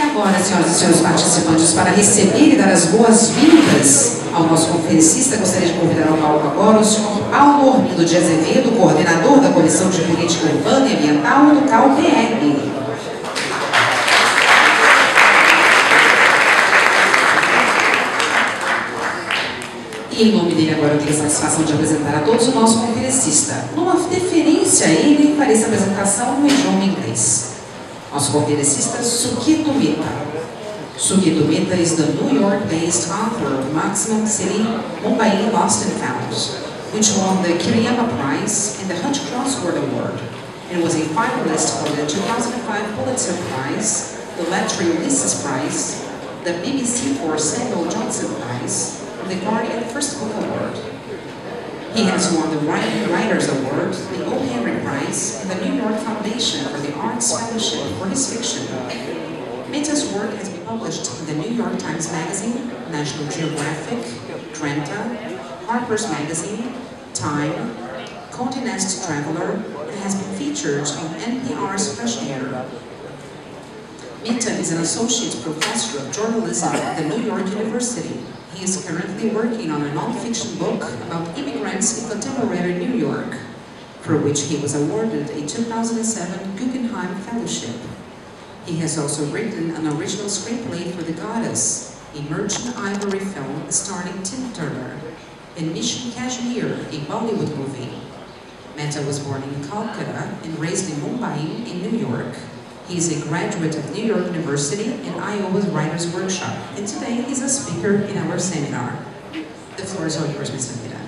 E agora, senhoras e senhores participantes, para receber e dar as boas-vindas ao nosso conferencista, gostaria de convidar ao palco agora o senhor Armindo de Azevedo, coordenador da Comissão de Política Urbana e Ambiental do CAU-PR. E em nome dele agora eu tenho a satisfação de apresentar a todos o nosso conferencista. Numa deferência a ele, farei essa apresentação no idioma inglês. Nosso conferencista, Suketu Mehta. Suketu Mehta is the New York-based author of Maximum City, Mumbai, Lost and Found, which won the Kiriyama Prize and the Hutch Crossword Award, and was a finalist for the 2005 Pulitzer Prize, the Lettery Ulysses Prize, the BBC for Samuel Johnson Prize, and the Guardian First Book Award. He has won the Writers Award, the O. Henry Prize, and the New York Foundation for the Arts Fellowship for his fiction. Mehta's work has been published in the New York Times Magazine, National Geographic, Trenta, Harper's Magazine, Time, Condé Nast Traveler, and has been featured on NPR's Fresh Air. Mehta is an associate professor of journalism at the New York University. He is currently working on a non-fiction book about immigrants in contemporary New York, for which he was awarded a 2007 Guggenheim Fellowship. He has also written an original screenplay for The Goddess, a merchant ivory film starring Tim Turner, and Mission Kashmir, a Bollywood movie. Mehta was born in Calcutta and raised in Mumbai in New York. He is a graduate of New York University and Iowa's Writers Workshop, and today he's a speaker in our seminar. The floor is all yours, Mr. Mehta.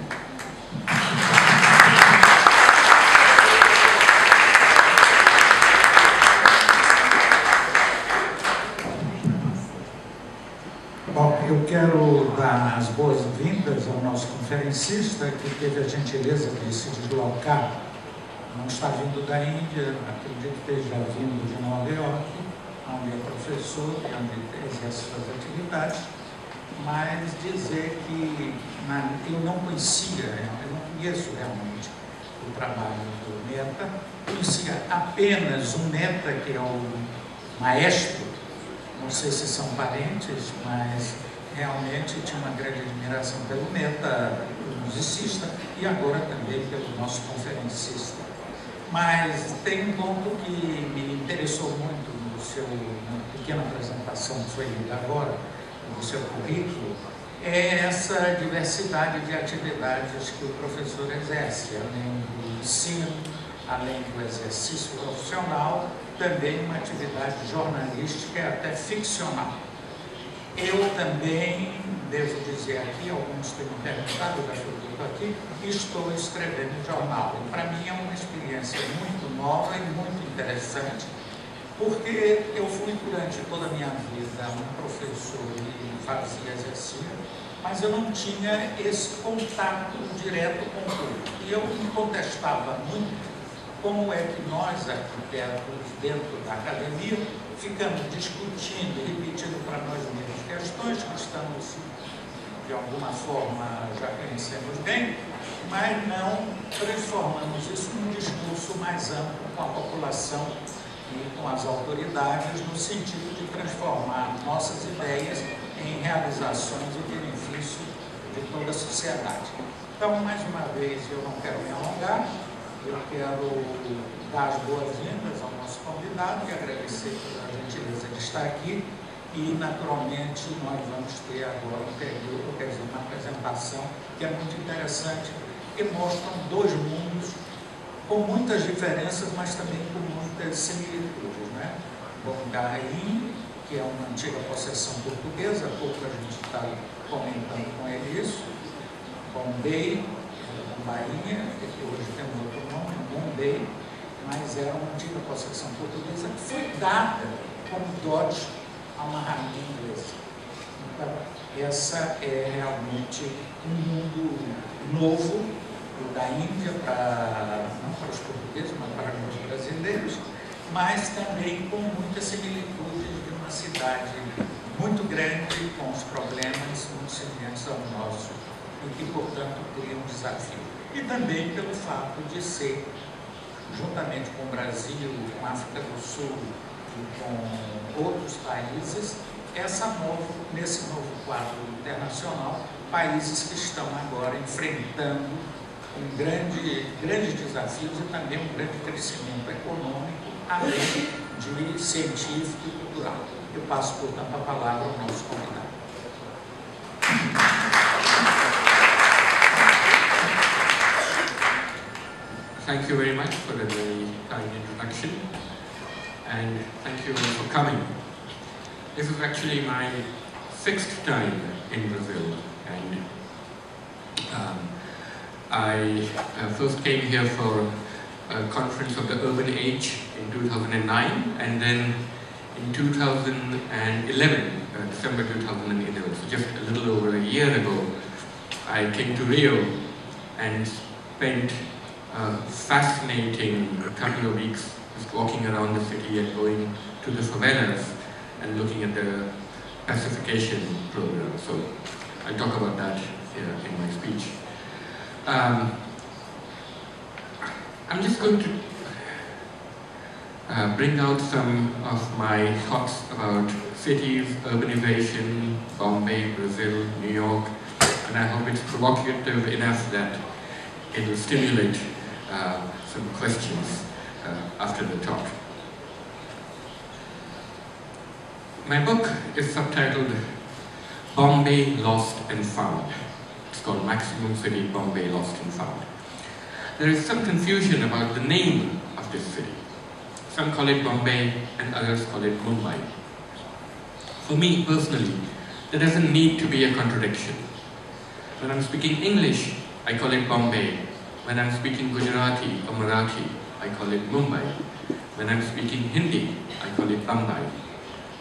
Bom, eu quero dar as boas-vindas ao nosso conferencista, que teve a gentileza de se deslocar. Não está vindo da Índia, acredito que esteja vindo de Nova York, onde é professor e onde exerce suas atividades, mas dizer que eu não conhecia, eu não conheço realmente o trabalho do Mehta, conhecia apenas o Mehta, que é o maestro, não sei se são parentes, mas realmente tinha uma grande admiração pelo Mehta, o musicista, e agora também pelo nosso conferencista. Mas tem um ponto que me interessou muito na pequena apresentação que foi lida agora, no seu currículo, é essa diversidade de atividades que o professor exerce, além do ensino, além do exercício profissional, também uma atividade jornalística e até ficcional. Eu também, devo dizer aqui, alguns têm me perguntado, eu já fui dito aqui, estou escrevendo jornal. E para mim é uma experiência muito nova e muito interessante, porque eu fui durante toda a minha vida um professor e fazia exercício, mas eu não tinha esse contato direto com o público. E eu me contestava muito como é que nós, arquitetos, dentro da academia, ficamos discutindo e repetindo para nós mesmos questões que estamos, de alguma forma, já conhecemos bem, mas não transformamos isso num discurso mais amplo com a população e com as autoridades, no sentido de transformar nossas ideias em realizações e benefício de toda a sociedade. Então, mais uma vez, eu não quero me alongar, eu quero dar as boas-vindas ao nosso convidado e agradecer pela gentileza de estar aqui. E, naturalmente, nós vamos ter agora um período, quer dizer, uma apresentação que é muito interessante, que mostram dois mundos com muitas diferenças, mas também com muitas similitudes, né? Bongarim, que é uma antiga possessão portuguesa, há pouco a gente está comentando com ele isso, Bombay, Bahia, que hoje tem um outro nome, Bombay, mas era uma antiga possessão portuguesa que foi dada como dote a uma rainha inglesa. Então, essa é realmente um mundo novo, da Índia, não para os portugueses, mas para os brasileiros, mas também com muitas similitudes de uma cidade muito grande, com os problemas muito semelhantes ao nosso, e que, portanto, cria um desafio. E também pelo fato de ser, juntamente com o Brasil, com a África do Sul e com outros países, nesse novo quadro internacional, países que estão agora enfrentando grandes desafios e também um grande crescimento econômico, além de científico e cultural. Eu passo, portanto, a palavra ao nosso convidado. Thank you very much for a very kind introduction, and thank you all for coming. This is actually my 6th time in Brazil, and I first came here for a conference of the Urban Age in 2009, and then in 2011, December 2011, so just a little over a year ago, I came to Rio and spent a fascinating couple of weeks just walking around the city and going to the favelas and looking at the pacification program. So I'll talk about that here in my speech. I'm just going to bring out some of my thoughts about cities, urbanization, Bombay, Brazil, New York, and I hope it's provocative enough that it will stimulate some questions after the talk. My book is subtitled Bombay Lost and Found. It's called Maximum City, Bombay Lost and Found. There is some confusion about the name of this city. Some call it Bombay and others call it Mumbai. For me personally, there doesn't need to be a contradiction. When I'm speaking English, I call it Bombay. When I'm speaking Gujarati or Marathi, I call it Mumbai. When I'm speaking Hindi, I call it Bombay.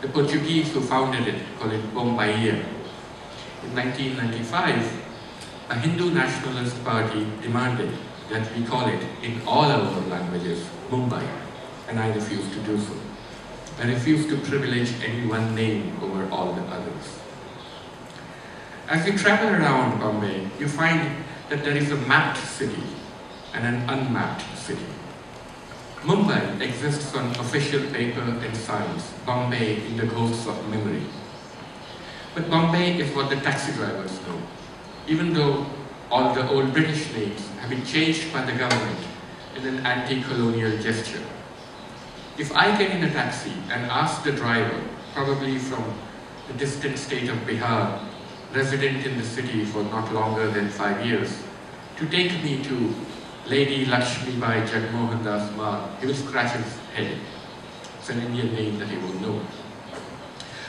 The Portuguese who founded it call it Bombaia. In 1995, a Hindu nationalist party demanded that we call it, in all our languages, Mumbai, and I refused to do so. I refused to privilege any one name over all the others. As you travel around Bombay, you find that there is a mapped city and an unmapped city. Mumbai exists on official paper and signs, Bombay in the ghosts of memory. But Bombay is what the taxi drivers know, even though all the old British names have been changed by the government in an anti-colonial gesture. If I get in a taxi and ask the driver, probably from the distant state of Bihar, resident in the city for not longer than 5 years, to take me to Lady Lakshmi Bai Jagmohan Das Marg, he will scratch his head. It's an Indian name that he will know.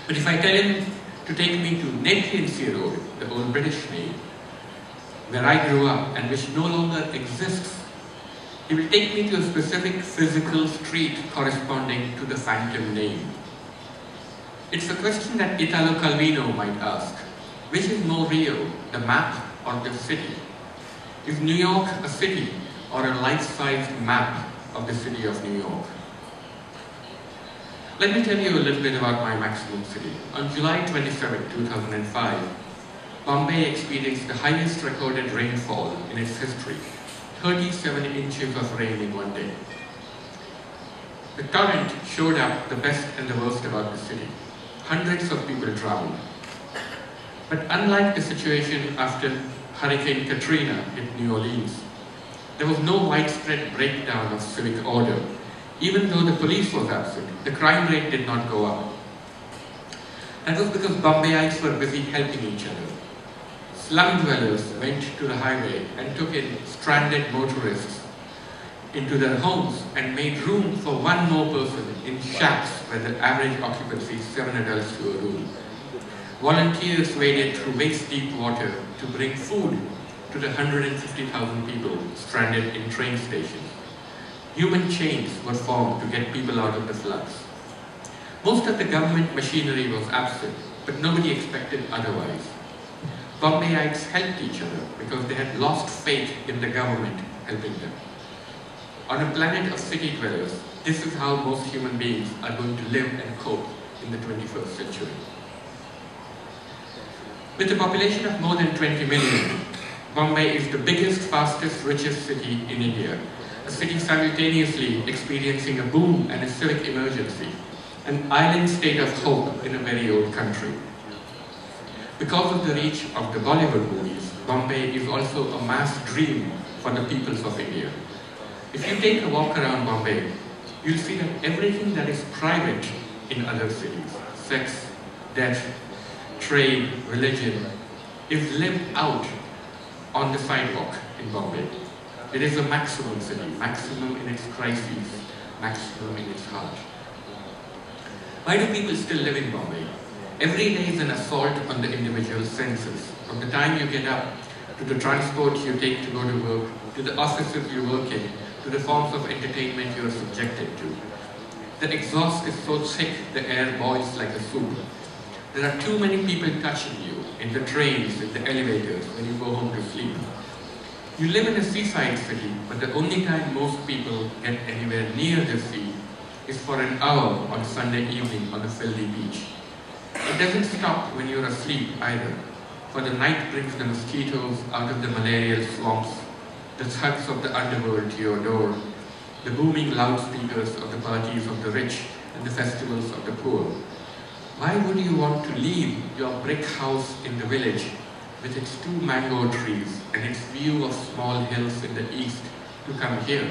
But if I tell him to take me to Nethiansi Road, the old British name, where I grew up and which no longer exists, he will take me to a specific physical street corresponding to the phantom name. It's a question that Italo Calvino might ask. Which is more real, the map or the city? Is New York a city or a life-sized map of the city of New York? Let me tell you a little bit about my maximum city. On July 27, 2005, Bombay experienced the highest recorded rainfall in its history, 37 inches of rain in one day. The torrent showed up the best and the worst about the city. Hundreds of people drowned. But unlike the situation after Hurricane Katrina hit New Orleans, there was no widespread breakdown of civic order. Even though the police was absent, the crime rate did not go up. That was because Bombayites were busy helping each other. Slum dwellers went to the highway and took in stranded motorists into their homes and made room for one more person in shacks where the average occupancy is 7 adults to a room. Volunteers waded through waist-deep water to bring food to the 150,000 people stranded in train stations. Human chains were formed to get people out of the floods. Most of the government machinery was absent, but nobody expected otherwise. Bombayites helped each other because they had lost faith in the government helping them. On a planet of city dwellers, this is how most human beings are going to live and cope in the 21st century. With a population of more than 20 million, Bombay is the biggest, fastest, richest city in India, a city simultaneously experiencing a boom and a civic emergency, an island state of hope in a very old country. Because of the reach of the Bollywood movies, Bombay is also a mass dream for the peoples of India. If you take a walk around Bombay, you'll see that everything that is private in other cities, sex, death, trade, religion, is lived out on the sidewalk in Bombay. It is a maximum city, maximum in its crises, maximum in its heart. Why do people still live in Bombay? Every day is an assault on the individual's senses. From the time you get up, to the transport you take to go to work, to the offices you work in, to the forms of entertainment you are subjected to. The exhaust is so thick the air boils like a soup. There are too many people touching you in the trains, in the elevators, when you go home to sleep. You live in a seaside city, but the only time most people get anywhere near the sea is for an hour on Sunday evening on a filthy beach. It doesn't stop when you're asleep either, for the night brings the mosquitoes out of the malarial swamps, the thugs of the underworld to your door, the booming loudspeakers of the parties of the rich and the festivals of the poor. Why would you want to leave your brick house in the village with its 2 mango trees and its view of small hills in the east to come here?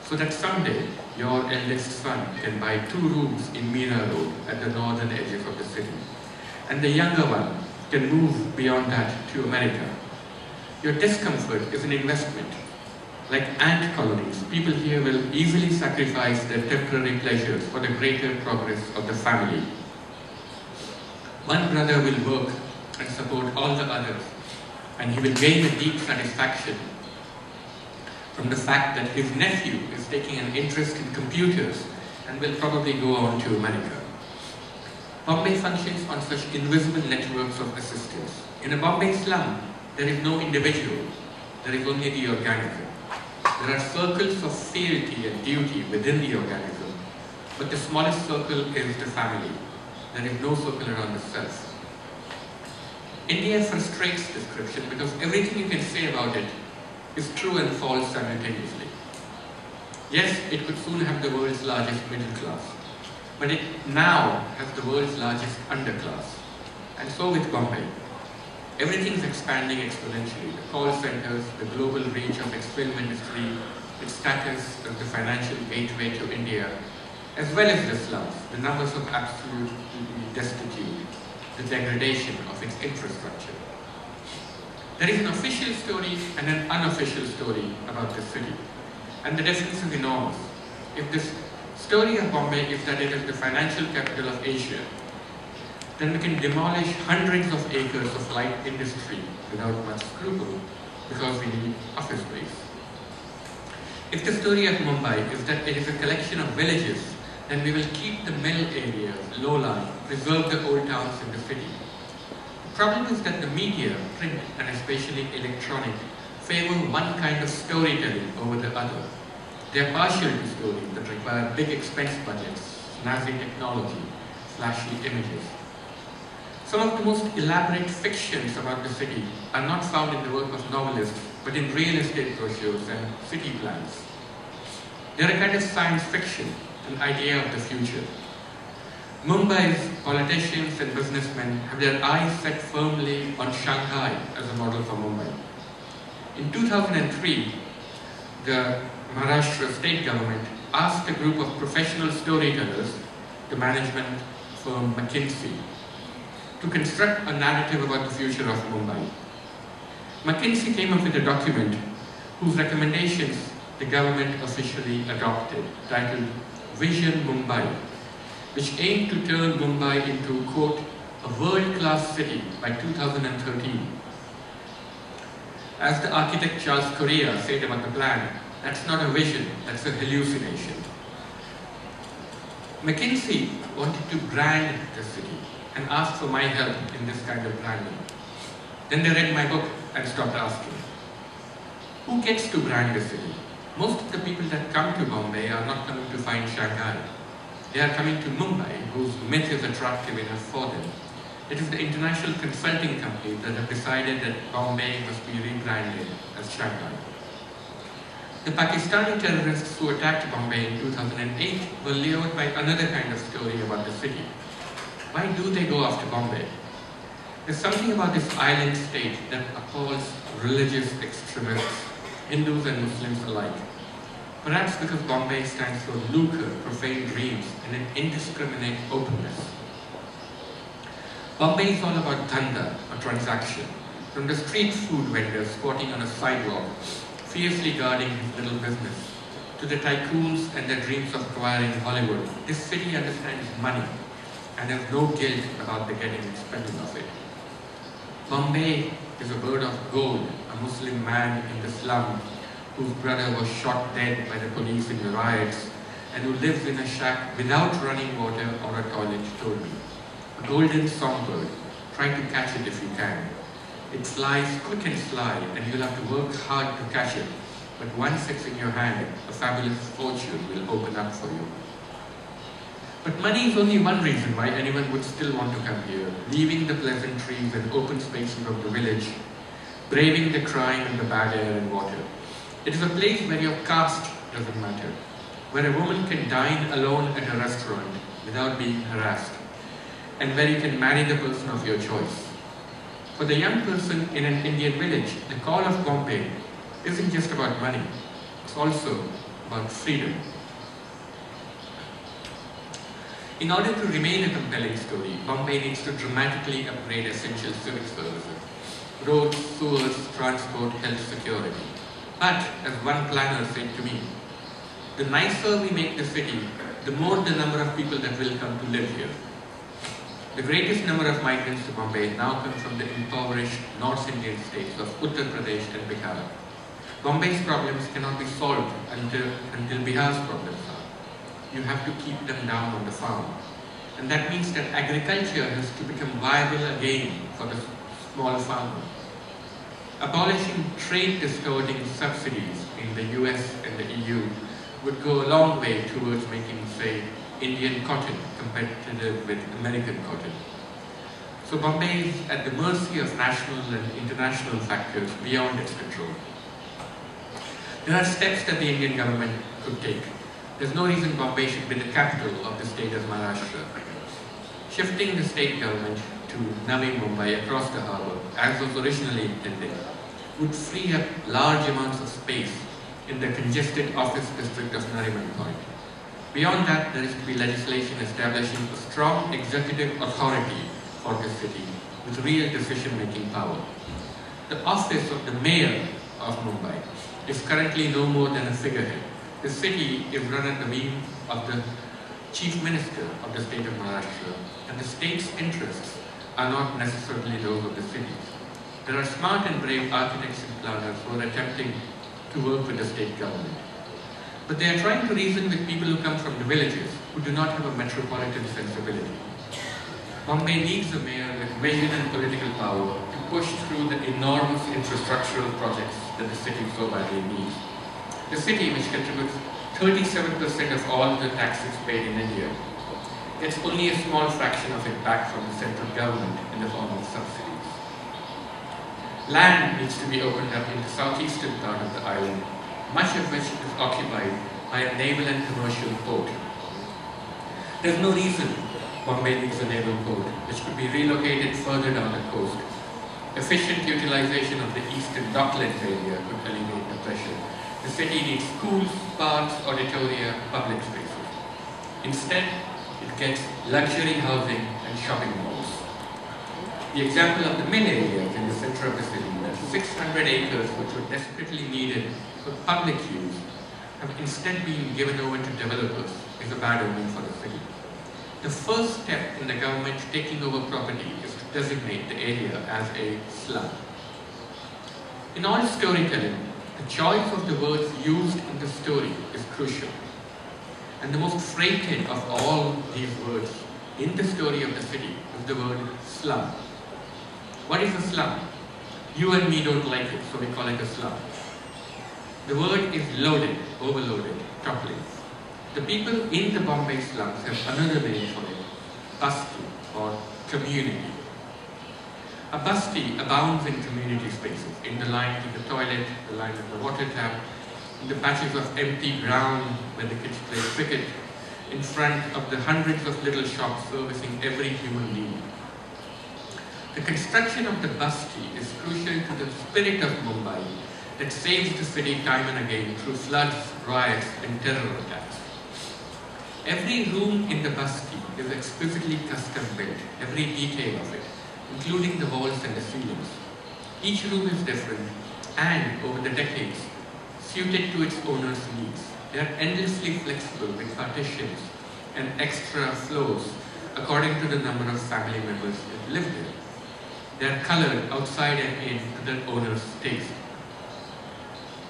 So that someday your eldest son can buy 2 rooms in Meera Road at the northern edges of the city, and the younger one can move beyond that to America. Your discomfort is an investment. Like ant colonies, people here will easily sacrifice their temporary pleasures for the greater progress of the family. One brother will work and support all the others, and he will gain a deep satisfaction from the fact that his nephew is taking an interest in computers and will probably go on to America. Bombay functions on such invisible networks of assistance. In a Bombay slum, there is no individual, there is only the organism. There are circles of fealty and duty within the organism, but the smallest circle is the family. There is no circle around the self. India frustrates description because everything you can say about it is true and false simultaneously. Yes, it could soon have the world's largest middle class, but it now has the world's largest underclass. And so with Bombay. Everything is expanding exponentially. The call centers, the global reach of its film industry, its status as the financial gateway to India, as well as the slums, the numbers of absolutely destitute, the degradation of its infrastructure. There is an official story and an unofficial story about the city, and the difference is enormous. If the story of Bombay is that it is the financial capital of Asia, then we can demolish hundreds of acres of light industry without much scruple because we need office space. If the story of Mumbai is that it is a collection of villages, then we will keep the mill areas low-lying, preserve the old towns in the city. The problem is that the media, print and especially electronic, favor one kind of storytelling over the other. They are partial to stories that require big expense budgets, snazzy technology, flashy images. Some of the most elaborate fictions about the city are not found in the work of novelists, but in real estate brochures and city plans. They are a kind of science fiction, an idea of the future. Mumbai's politicians and businessmen have their eyes set firmly on Shanghai as a model for Mumbai. In 2003, the Maharashtra state government asked a group of professional storytellers, the management firm McKinsey, to construct a narrative about the future of Mumbai. McKinsey came up with a document whose recommendations the government officially adopted, titled Vision Mumbai, which aimed to turn Mumbai into, quote, a world-class city by 2013. As the architect Charles Correa said about the plan, that's not a vision, that's a hallucination. McKinsey wanted to brand the city and asked for my help in this kind of branding. Then they read my book and stopped asking. Who gets to brand the city? Most of the people that come to Bombay are not coming to find Shanghai. They are coming to Mumbai, whose myth is attractive enough for them. It is the international consulting companies that have decided that Bombay must be rebranded as Shanghai. The Pakistani terrorists who attacked Bombay in 2008 were lured by another kind of story about the city. Why do they go after Bombay? There's something about this island state that appalls religious extremists, Hindus and Muslims alike. Perhaps because Bombay stands for lucre, profane dreams, and an indiscriminate openness. Bombay is all about dhanda, a transaction. From the street food vendor squatting on a sidewalk, fiercely guarding his little business, to the tycoons and their dreams of acquiring Hollywood, this city understands money and has no guilt about the getting and spending of it. Bombay is a bird of gold, a Muslim man in the slum whose brother was shot dead by the police in the riots and who lives in a shack without running water or a toilet, told me. A golden songbird. Try to catch it if you can. It flies quick and sly, and you'll have to work hard to catch it. But once it's in your hand, a fabulous fortune will open up for you. But money is only one reason why anyone would still want to come here, leaving the pleasant trees and open spaces of the village, braving the crime and the bad air and water. It is a place where your caste doesn't matter, where a woman can dine alone at a restaurant without being harassed, and where you can marry the person of your choice. For the young person in an Indian village, the call of Bombay isn't just about money, it's also about freedom. In order to remain a compelling story, Bombay needs to dramatically upgrade essential civic services: roads, sewers, transport, health, security. But, as one planner said to me, the nicer we make the city, the more the number of people that will come to live here. The greatest number of migrants to Bombay now come from the impoverished North Indian states of Uttar Pradesh and Bihar. Bombay's problems cannot be solved until Bihar's problems are. You have to keep them down on the farm. And that means that agriculture has to become viable again for the small farmer. Abolishing trade distorting subsidies in the US and the EU would go a long way towards making, say, Indian cotton competitive with American cotton. So Bombay is at the mercy of national and international factors beyond its control. There are steps that the Indian government could take. There's no reason Bombay should be the capital of the state of Maharashtra. Shifting the state government to Navi Mumbai across the harbour, as was originally intended, would free up large amounts of space in the congested office district of Nariman Point. Beyond that, there is to be legislation establishing a strong executive authority for the city with real decision-making power. The office of the mayor of Mumbai is currently no more than a figurehead. The city is run at the whim of the chief minister of the state of Maharashtra, and the state's interests are not necessarily those of the cities. There are smart and brave architects and planners who are attempting to work with the state government. But they are trying to reason with people who come from the villages, who do not have a metropolitan sensibility. Bombay needs a mayor with vision and political power to push through the enormous infrastructural projects that the city so badly needs. The city, which contributes 37% of all the taxes paid in India, gets only a small fraction of it back from the central government in the form of subsidies. Land needs to be opened up in the southeastern part of the island, much of which is occupied by a naval and commercial port. There's no reason Bombay needs a naval port, which could be relocated further down the coast. Efficient utilization of the eastern docklands area could alleviate the pressure. The city needs schools, parks, auditoria, public spaces. Instead, it gets luxury housing and shopping malls. The example of the mill areas in the center of the city, the 600 acres which were desperately needed for public use, have instead been given over to developers, is a bad omen for the city. The first step in the government taking over property is to designate the area as a slum. In all storytelling, the choice of the words used in the story is crucial. And the most freighted of all these words in the story of the city is the word slum. What is a slum? You and me don't like it, so we call it a slum. The word is loaded, overloaded, toppling. The people in the Bombay slums have another name for it, basti, or community. A basti abounds in community spaces, in the line to the toilet, the line of the water tap, in the patches of empty ground where the kids play cricket, in front of the hundreds of little shops servicing every human need. The construction of the basti is crucial to the spirit of Mumbai that saves the city time and again through floods, riots, and terror attacks. Every room in the basti is exquisitely custom built, every detail of it, including the walls and the ceilings. Each room is different and, over the decades, suited to its owner's needs. They are endlessly flexible with partitions and extra floors according to the number of family members that live there. They are colored outside and in to the owner's taste.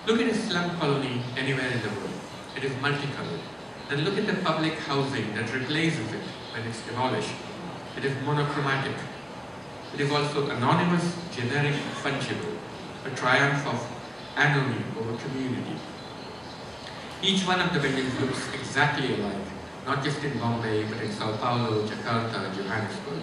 Look at a slum colony anywhere in the world. It is multicolored. Then look at the public housing that replaces it when it's demolished. It is monochromatic. It is also anonymous, generic, fungible, a triumph of anomy over community. Each one of the buildings looks exactly alike, not just in Bombay, but in Sao Paulo, Jakarta, Johannesburg.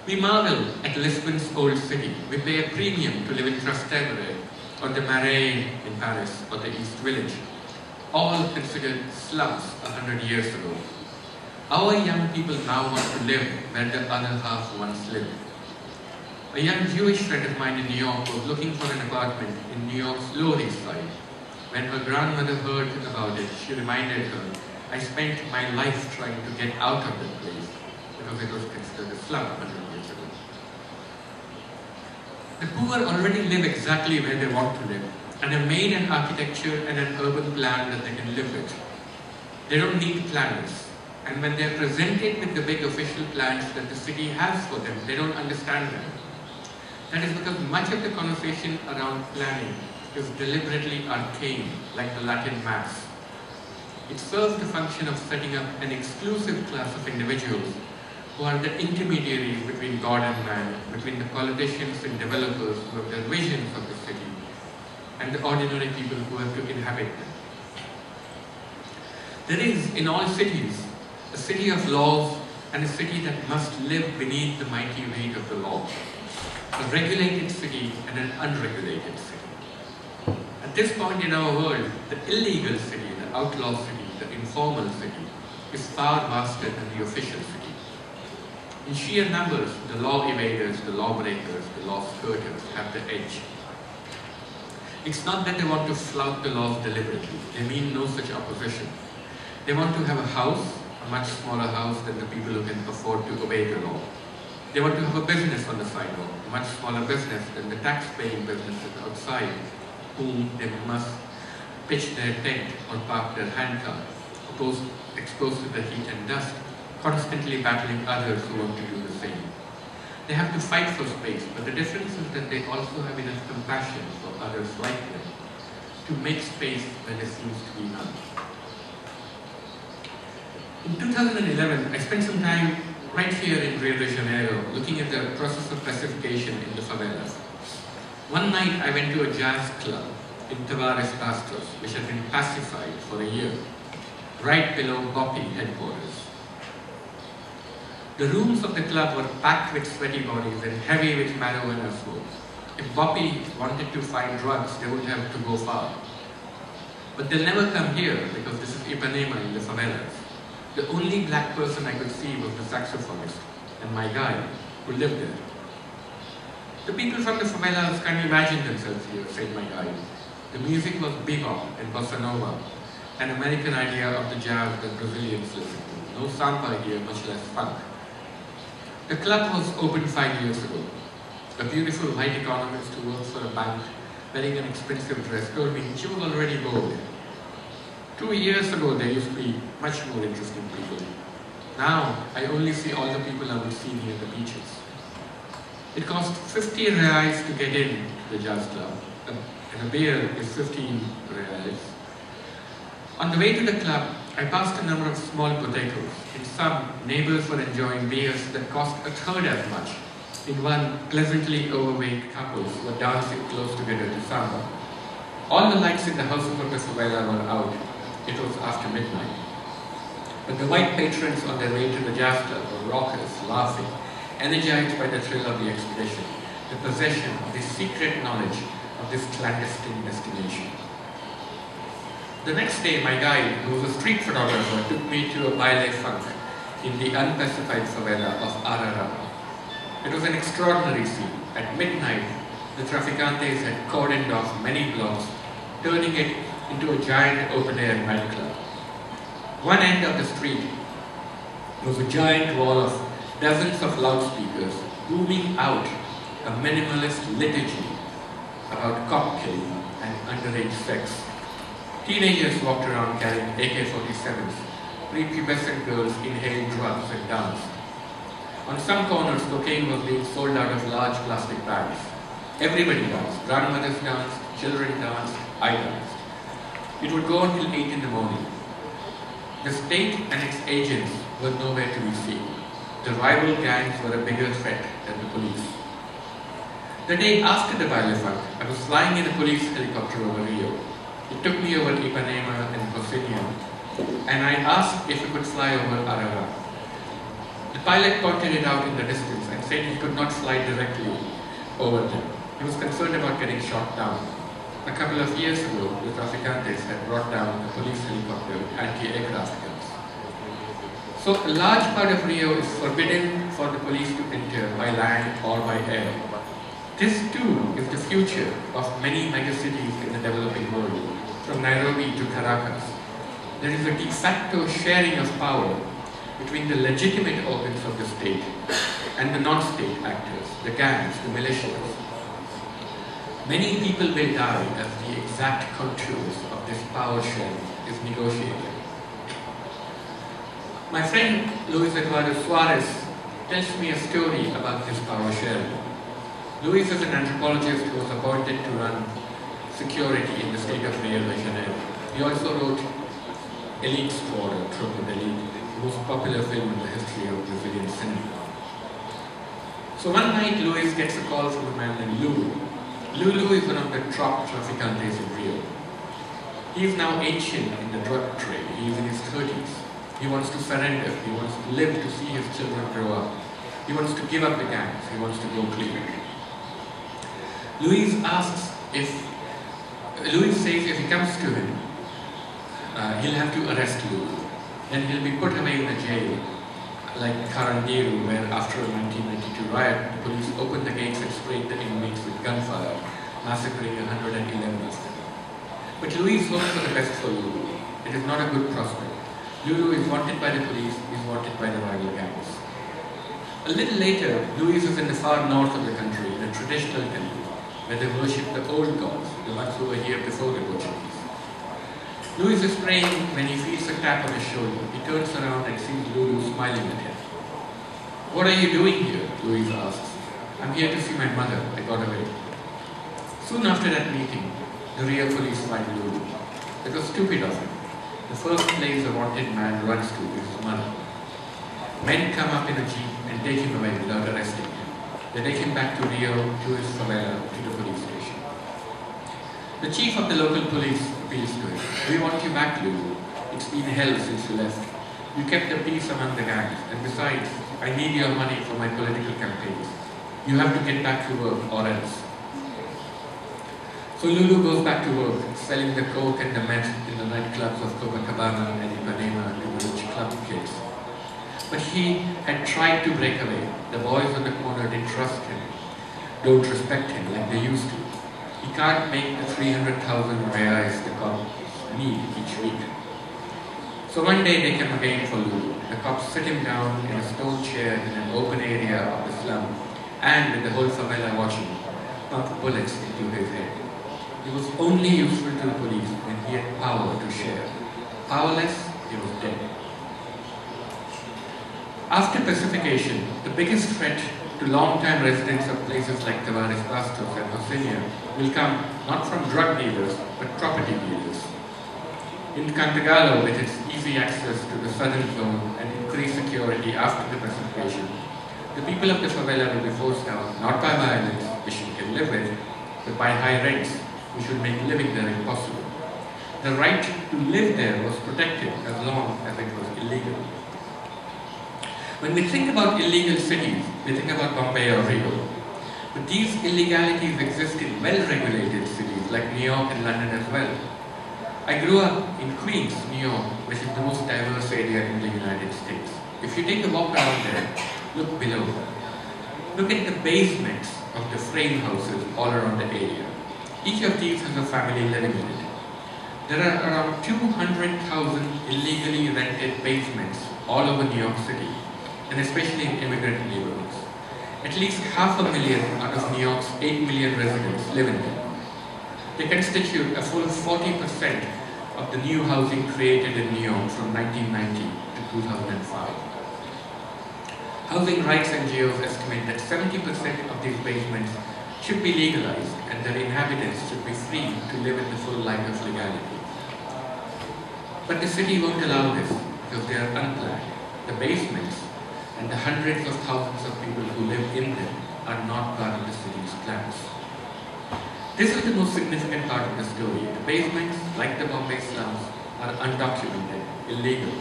We marvel at Lisbon's old city. We pay a premium to live in Trastevere, or the Marais in Paris, or the East Village, all considered slums 100 years ago. Our young people now want to live where the other half once lived. A young Jewish friend of mine in New York was looking for an apartment in New York's Lower East Side. When her grandmother heard about it, she reminded her, "I spent my life trying to get out of that place," because it was considered a slum 100 years ago. The poor already live exactly where they want to live, and have made an architecture and an urban plan that they can live with. They don't need planners. And when they're presented with the big official plans that the city has for them, they don't understand them. That is because much of the conversation around planning is deliberately arcane, like the Latin Mass. It serves the function of setting up an exclusive class of individuals who are the intermediaries between God and man, between the politicians and developers who have their visions of the city, and the ordinary people who have to inhabit them. There is, in all cities, a city of laws and a city that must live beneath the mighty weight of the law. A regulated city and an unregulated city. At this point in our world, the illegal city, the outlaw city, the informal city, is far vaster than the official city. In sheer numbers, the law evaders, the lawbreakers, the law skirters have the edge. It's not that they want to flout the laws deliberately. They mean no such opposition. They want to have a house, a much smaller house than the people who can afford to obey the law. They want to have a business on the sidewalk, a much smaller business than the tax-paying businesses outside, whom they must pitch their tent or park their handcar, exposed to the heat and dust, constantly battling others who want to do the same. They have to fight for space, but the difference is that they also have enough compassion for others like them to make space where there seems to be none. In 2011, I spent some time right here in Rio de Janeiro looking at the process of pacification in the favelas. One night I went to a jazz club in Tavares Bastos, which had been pacified for a year, right below Boppy headquarters. The rooms of the club were packed with sweaty bodies and heavy with marijuana smoke. If Boppy wanted to find drugs, they wouldn't have to go far. But they'll never come here because this is Ipanema in the favelas. The only black person I could see was the saxophonist and my guide who lived there. The people from the favelas can't imagine themselves here, said my guide. The music was bebop and bossa nova, an American idea of the jazz that Brazilians listen to. No samba here, much less funk. The club was opened 5 years ago. A beautiful white economist who works for a bank, wearing an expensive dress, told me she was already bored. 2 years ago, there used to be much more interesting people. Now, I only see all the people I would see near the beaches. It cost 50 reais to get in to the jazz club, and a beer is 15 reais. On the way to the club, I passed a number of small potatoes. In some, neighbors were enjoying beers that cost a third as much. In one, pleasantly overweight couples were dancing close together to samba. All the lights in the houses of the favela were out. It was after midnight. But the white patrons on their way to the jazz club were raucous, laughing, energized by the thrill of the expedition, the possession of the secret knowledge of this clandestine destination. The next day, my guide, who was a street photographer, took me to a baile funk in the unpacified favela of Arara. It was an extraordinary scene. At midnight, the traficantes had cordoned off many blocks, turning it into a giant open-air nightclub. One end of the street was a giant wall of dozens of loudspeakers booming out a minimalist liturgy about cop killing and underage sex. Teenagers walked around carrying AK-47s. Prepubescent girls inhaled drugs and danced. On some corners, cocaine was being sold out of large plastic bags. Everybody danced. Grandmothers danced, children danced, I danced. It would go until 8 in the morning. The state and its agents were nowhere to be seen. The rival gangs were a bigger threat than the police. The day after the baile funk, I was flying in a police helicopter over Rio. It took me over Ipanema and Cocina, and I asked if we could fly over Arara. The pilot pointed it out in the distance and said he could not fly directly over them. He was concerned about getting shot down. A couple of years ago, the traficantes had brought down a police helicopter with anti-aircraft guns. So a large part of Rio is forbidden for the police to enter by land or by air. This too is the future of many megacities in the developing world, from Nairobi to Caracas. There is a de facto sharing of power between the legitimate organs of the state and the non-state actors, the gangs, the militias. Many people will die as the exact contours of this power sharing is negotiated. My friend Luis Eduardo Suarez tells me a story about this power sharing. Luis is an anthropologist who was appointed to run security in the state of Rio de Janeiro. He also wrote Elite Squad, or Tropa de Elite, the most popular film in the history of Brazilian cinema. So one night, Luis gets a call from a man named Lulu. Lulu is one of the top traficantes in Rio. He is now ancient in the drug trade. He is in his 30s. He wants to surrender. He wants to live to see his children grow up. He wants to give up the gangs. He wants to go clean. Luis says if he comes to him, he'll have to arrest Lulu. Then he'll be put away in a jail, like Carandiru, where after a 1992 riot, the police opened the gates and sprayed the inmates with gunfire, massacring 111 of them. But Luis hopes for the best for Lulu. It is not a good prospect. Lulu is wanted by the police, is wanted by the rival gangs. A little later, Luis is in the far north of the country, in a traditional temple, where they worship the old gods, the ones who were here before the Portuguese. Luis is praying when he feels a tap on his shoulder. He turns around and sees Lulu smiling at him. "What are you doing here?" Luis asks. "I'm here to see my mother. I got away." Soon after that meeting, the Rio police find Lulu. It was stupid of him. The first place a wanted man runs to is his mother. Men come up in a jeep and take him away without arresting him. They take him back to Rio, to his favela, to the police station. The chief of the local police appeals to him. "We want you back, Lulu. It's been hell since you left. You kept the peace among the gangs, and besides, I need your money for my political campaigns. You have to get back to work or else." So Lulu goes back to work, selling the coke and the meth in the nightclubs of Copacabana and Ipanema to the rich club kids. But he had tried to break away. The boys on the corner didn't trust him, don't respect him like they used to. He can't make the 300,000 reais the cops need each week. So one day they come again for Lulu. The cops sit him down in a stone chair in an open area of the slum, and with the whole favela watching, pump bullets into his head. He was only useful to the police when he had power to share. Powerless, he was dead. After pacification, the biggest threat to long-time residents of places like Tavares Bastos and Rocinha will come not from drug dealers, but property dealers. In Cantagalo, with its easy access to the southern zone and increased security after the pacification, the people of the favela will be forced out, not by violence, which you can live with, but by high rents, which would make living there impossible. The right to live there was protected as long as it was illegal. When we think about illegal cities, we think about Bombay or Rio. But these illegalities exist in well-regulated cities like New York and London as well. I grew up in Queens, New York, which is the most diverse area in the United States. If you take a walk around there, look below. Look at the basements of the frame houses all around the area. Each of these has a family living in it. There are around 200,000 illegally rented basements all over New York City, and especially in immigrant neighborhoods. At least 500,000 out of New York's 8 million residents live in them. They constitute a full 40% of the new housing created in New York from 1990 to 2005. Housing rights NGOs estimate that 70% of these basements should be legalized and their inhabitants should be free to live in the full light of legality. But the city won't allow this because they are unplanned. The basements and the hundreds of thousands of people who live in them are not part of the city's plans. This is the most significant part of the story. The basements, like the Bombay slums, are undocumented, illegal.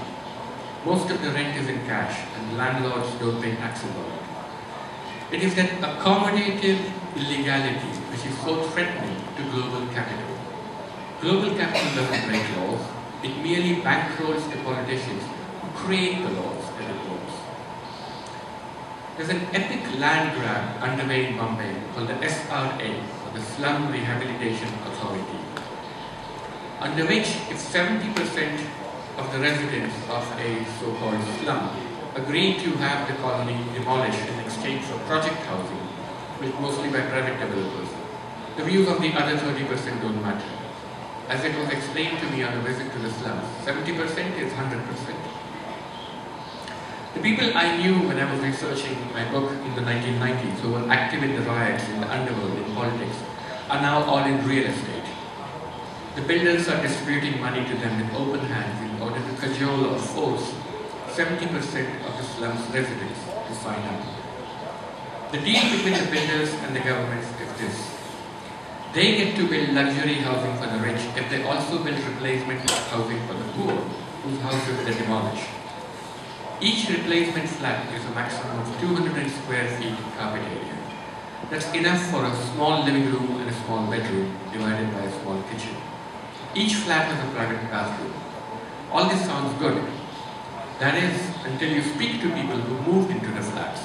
Most of the rent is in cash and landlords don't pay taxes on it. It is that accommodative illegality which is so threatening to global capital. Global capital doesn't break laws, it merely bankrolls the politicians who create the laws that it wants. There's an epic land grab underway in Bombay called the SRA, or the Slum Rehabilitation Authority, under which if 70% of the residents of a so-called slum agree to have the colony demolished in exchange for project housing, built mostly by private developers, the views of the other 30% don't matter. As it was explained to me on a visit to the slums, 70% is 100%. The people I knew when I was researching my book in the 1990s, who were active in the riots, in the underworld, in politics, are now all in real estate. The builders are distributing money to them with open hands in order to cajole or force 70% of the slum's residents to sign up. The deal between the builders and the governments is this. They get to build luxury housing for the rich if they also build replacement housing for the poor, whose houses they demolish. Each replacement flat is a maximum of 200 square feet carpet area. That's enough for a small living room and a small bedroom divided by a small kitchen. Each flat has a private bathroom. All this sounds good. That is, until you speak to people who moved into the flats.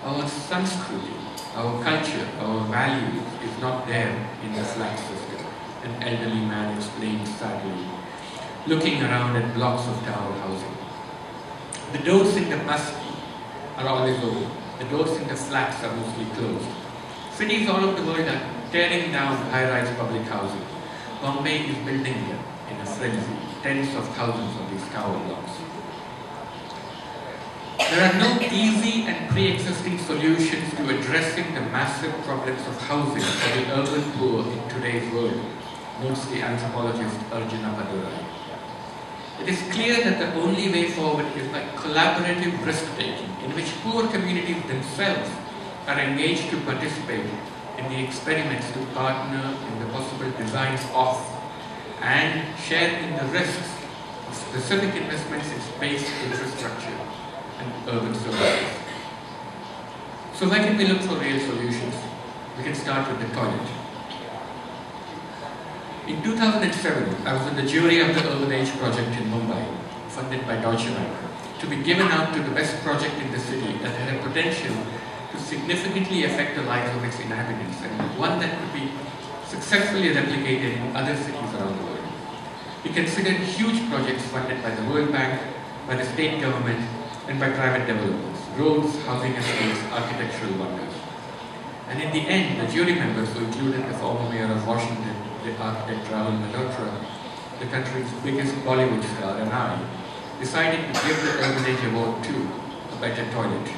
Our sanskriti, our culture, our values is not there in the flat system, an elderly man explained sadly, looking around at blocks of tower housing. The doors in the basti are always open. The doors in the flats are mostly closed. Cities all over the world are tearing down high-rise public housing. Bombay is building them in a frenzy, tens of thousands of these tower blocks. There are no easy and pre-existing solutions to addressing the massive problems of housing for the urban poor in today's world, notes the anthropologist Arjuna Padurai. It is clear that the only way forward is by collaborative risk-taking, in which poor communities themselves are engaged to participate in the experiments to partner in the possible designs of and share in the risks of specific investments in space infrastructure and urban services. So where can we look for real solutions? We can start with the toilet. In 2007, I was in the jury of the Urban Age project in Mumbai, funded by Deutsche Bank, to be given out to the best project in the city that had a potential to significantly affect the lives of its inhabitants, and one that could be successfully replicated in other cities around the world. We considered huge projects funded by the World Bank, by the state government, and by private developers, roads, housing estates, architectural wonders. And in the end, the jury members, who included the former mayor of Washington, the architect Rahul Malhotra, the country's biggest Bollywood star, and I, decided to give the Urban Age Award to a better toilet.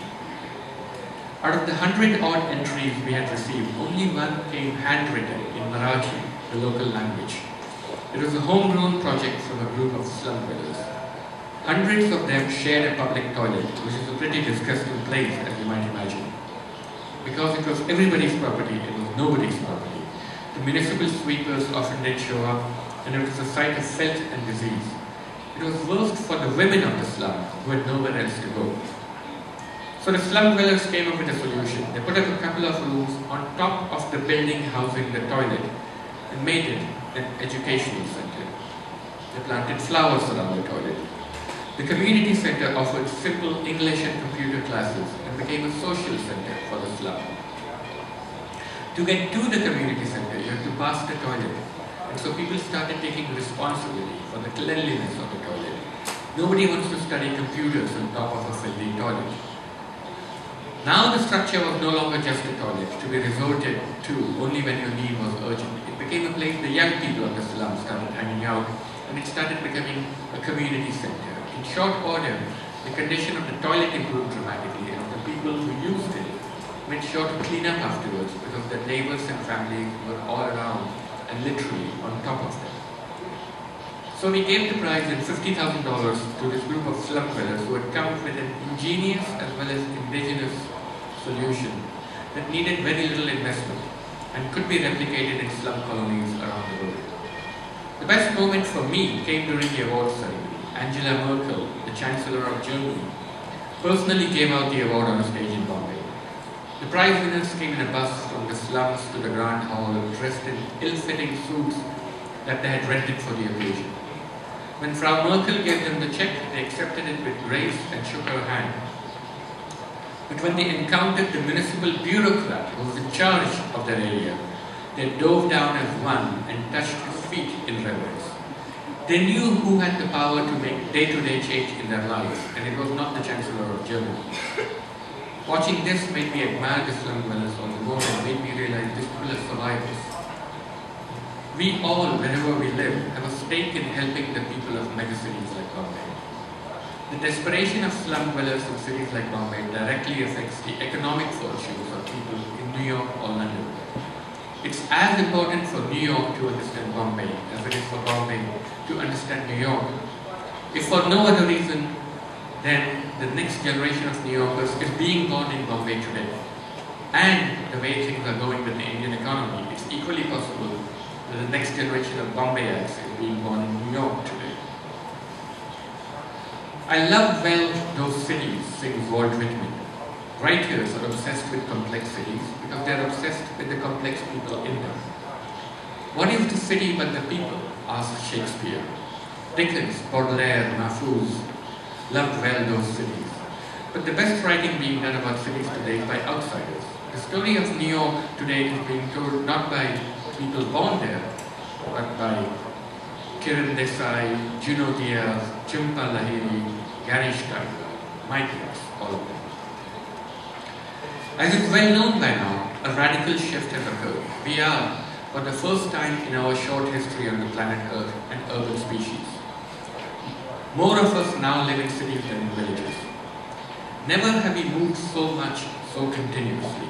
Out of the 100-odd entries we had received, only one came handwritten in Marathi, the local language. It was a homegrown project from a group of slum dwellers. Hundreds of them shared a public toilet, which is a pretty disgusting place, as you might imagine. Because it was everybody's property, it was nobody's property. The municipal sweepers often didn't show up, and it was a sight of filth and disease. It was worst for the women of the slum, who had nowhere else to go. So the slum dwellers came up with a solution. They put up a couple of rooms on top of the building housing the toilet, and made it an educational center. They planted flowers around the toilet. The community center offered simple English and computer classes and became a social center for the slum. To get to the community center, you have to pass the toilet. And so people started taking responsibility for the cleanliness of the toilet. Nobody wants to study computers on top of a filthy toilet. Now the structure was no longer just a toilet to be resorted to only when your need was urgent. It became a place the young people of the slum started hanging out, and it started becoming a community center. In short order, the condition of the toilet improved dramatically, and the people who used it made sure to clean up afterwards because their neighbors and families were all around and literally on top of them. So we gave the prize in $50,000 to this group of slum dwellers who had come with an ingenious as well as indigenous solution that needed very little investment and could be replicated in slum colonies around the world. The best moment for me came during the awards ceremony. Angela Merkel, the Chancellor of Germany, personally gave out the award on a stage in Bombay. The prize winners came in a bus from the slums to the Grand Hall dressed in ill-fitting suits that they had rented for the occasion. When Frau Merkel gave them the check, they accepted it with grace and shook her hand. But when they encountered the municipal bureaucrat who was in charge of their area, they dove down as one and touched his feet in reverence. They knew who had the power to make day-to-day change in their lives, and it was not the Chancellor of Germany. Watching this made me admire the slum dwellers on the road and made me realize these people are survivors. We all, wherever we live, have a stake in helping the people of megacities like Bombay. The desperation of slum dwellers in cities like Bombay directly affects the economic fortunes of people in New York or London. It's as important for New York to understand Bombay as it is for Bombay to understand New York. If for no other reason, then the next generation of New Yorkers is being born in Bombay today. And the way things are going with the Indian economy, it's equally possible that the next generation of Bombayites is being born in New York today. I love well those cities, sings Walt Whitman. Writers are obsessed with complex cities because they are obsessed with the complex people in them. What is the city but the people? Asked Shakespeare. Dickens, Baudelaire, Mahfouz loved well those cities. But the best writing being done about cities today is by outsiders. The story of New York today is being told not by people born there, but by Kiran Desai, Juno Diaz, Chimpa Lahiri, Garish Tandler, migrants, all of them. As is well known by now, a radical shift has occurred. We are, for the first time in our short history on the planet Earth, an urban species. More of us now live in cities than in villages. Never have we moved so much, so continuously.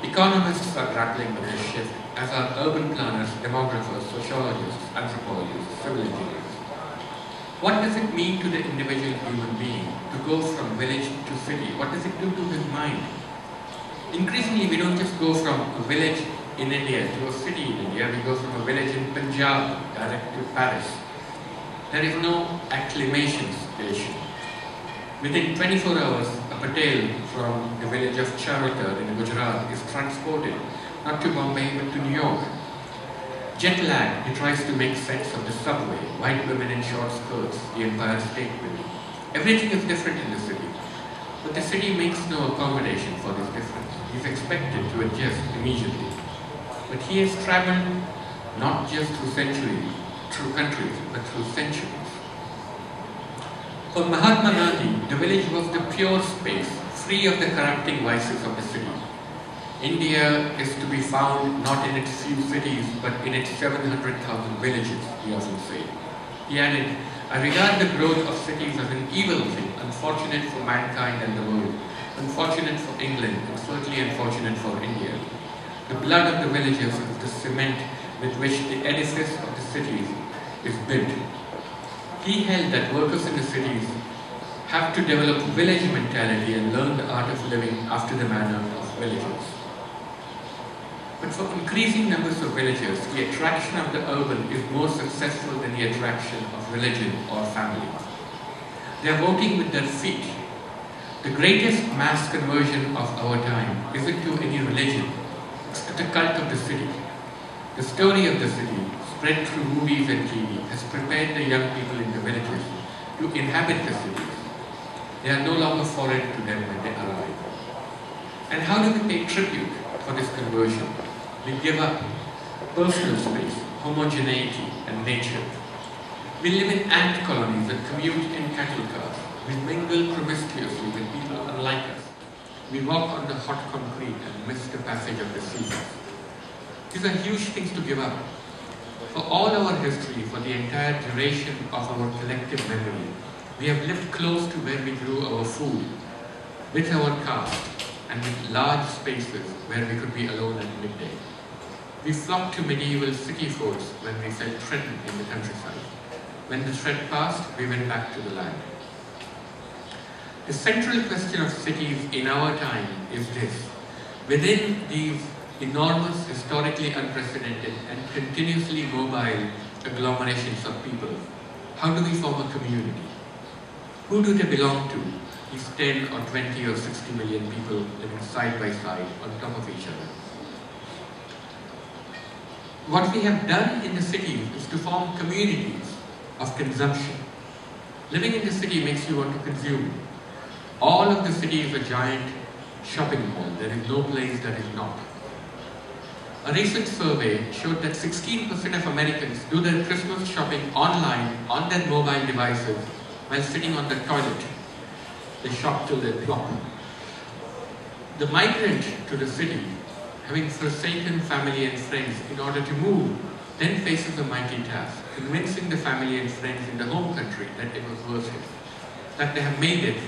Economists are grappling with this shift, as are urban planners, demographers, sociologists, anthropologists, civil engineers. What does it mean to the individual human being to go from village to city? What does it do to his mind? Increasingly, we don't just go from a village in India to a city in India, we go from a village in Punjab direct to Paris. There is no acclimation station. Within 24 hours, a Patel from the village of Charotar in Gujarat is transported, not to Bombay but to New York. Jet lag, he tries to make sense of the subway, white women in short skirts, the Empire State Building. Everything is different in the city, but the city makes no accommodation for this difference. He is expected to adjust immediately. But he has travelled not just through countries, but through centuries. For Mahatma Gandhi, the village was the pure space, free of the corrupting vices of the city. India is to be found not in its few cities, but in its 700,000 villages, he often said. He added, I regard the growth of cities as an evil thing, unfortunate for mankind and the world, unfortunate for England, and certainly unfortunate for India. The blood of the villages is the cement with which the edifice of the cities is built. He held that workers in the cities have to develop village mentality and learn the art of living after the manner of villagers. But for increasing numbers of villagers, the attraction of the urban is more successful than the attraction of religion or family. They are voting with their feet. The greatest mass conversion of our time isn't to any religion, it's to the cult of the city. The story of the city spread through movies and TV, has prepared the young people in the villages to inhabit the cities. They are no longer foreign to them when they arrive. And how do we pay tribute for this conversion? We give up personal space, homogeneity, and nature. We live in ant colonies that commute in cattle cars. We mingle promiscuously with people unlike us. We walk on the hot concrete and miss the passage of the seasons. These are huge things to give up. For all our history, for the entire duration of our collective memory, we have lived close to where we grew our food, with our caste, and with large spaces where we could be alone at midday. We flocked to medieval city forts when we felt threatened in the countryside. When the threat passed, we went back to the land. The central question of cities in our time is this. Within these enormous, historically unprecedented and continuously mobile agglomerations of people, how do we form a community? Who do they belong to, these 10 or 20 or 60 million people living side by side on top of each other? What we have done in the cities is to form communities of consumption. Living in the city makes you want to consume. All of the city is a giant shopping mall. There is no place that is not. A recent survey showed that 16% of Americans do their Christmas shopping online on their mobile devices while sitting on the toilet. They shop till they plop. The migrant to the city, having forsaken family and friends in order to move, then faces a mighty task, convincing the family and friends in the home country that it was worth it, that they have made it,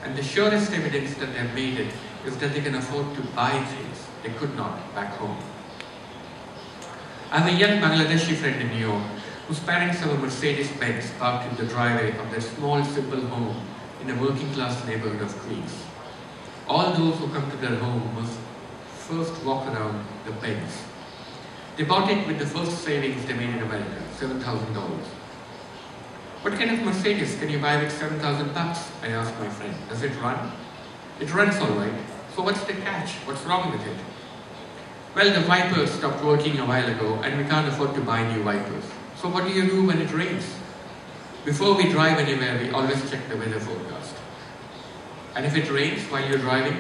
and the surest evidence that they have made it is that they can afford to buy things they could not back home. I have a young Bangladeshi friend in New York whose parents have a Mercedes-Benz parked in the driveway of their small, simple home in a working-class neighborhood of Queens. All those who come to their home must first walk around the Benz. They bought it with the first savings they made in America, $7,000. What kind of Mercedes can you buy with $7,000 bucks? I asked my friend. Does it run? It runs all right. So what's the catch? What's wrong with it? Well, the wipers stopped working a while ago and we can't afford to buy new wipers. So what do you do when it rains? Before we drive anywhere, we always check the weather forecast. And if it rains while you're driving,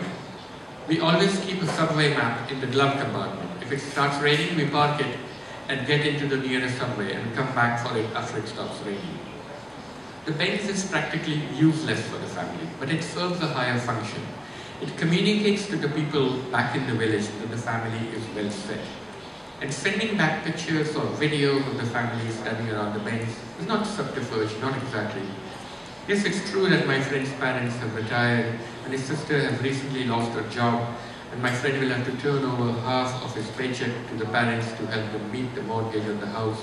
we always keep a subway map in the glove compartment. If it starts raining, we park it and get into the nearest subway and come back for it after it stops raining. The Benz is practically useless for the family, but it serves a higher function. It communicates to the people back in the village that the family is well fed. And sending back pictures or videos of the family standing around the Benz is not subterfuge, not exactly. Yes, it's true that my friend's parents have retired and his sister has recently lost her job, and my friend will have to turn over half of his paycheck to the parents to help them meet the mortgage on the house.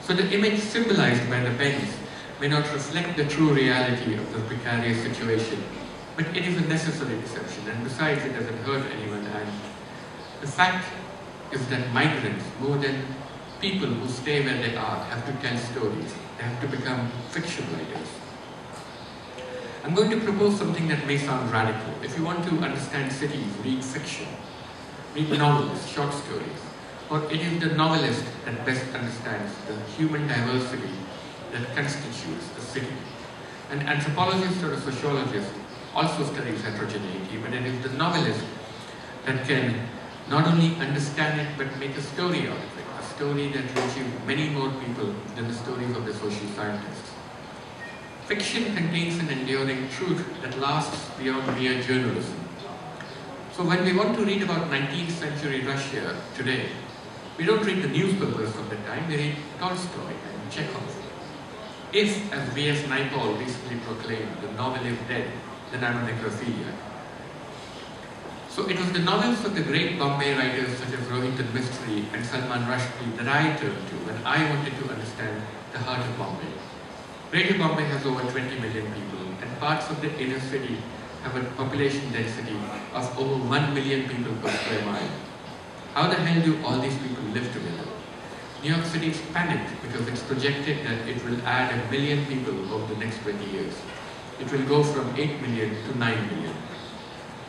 So the image symbolized by the Benz may not reflect the true reality of the precarious situation, but it is a necessary deception, and besides it doesn't hurt anyone. And the fact is that migrants, more than people who stay where they are, have to tell stories. They have to become fiction writers. I'm going to propose something that may sound radical. If you want to understand cities, read fiction. Read novels, short stories. For it is the novelist that best understands the human diversity that constitutes a city. An anthropologist or a sociologist also studies heterogeneity, but it is the novelist that can not only understand it, but make a story out of it. A story that reaches many more people than the stories of the social scientists. Fiction contains an enduring truth that lasts beyond mere journalism. So when we want to read about 19th century Russia today, we don't read the newspapers of the time, we read Tolstoy and Chekhov. If, as V.S. Naipaul recently proclaimed, the novel is dead, then I'm a necrophiliac. So it was the novels of the great Bombay writers such as Rohinton Mistry and Salman Rushdie that I turned to when I wanted to understand the heart of Bombay. Greater Bombay has over 20 million people, and parts of the inner city have a population density of over 1 million people per square mile. How the hell do all these people live together? New York City is panicked because it's projected that it will add 1 million people over the next 20 years. It will go from 8 million to 9 million.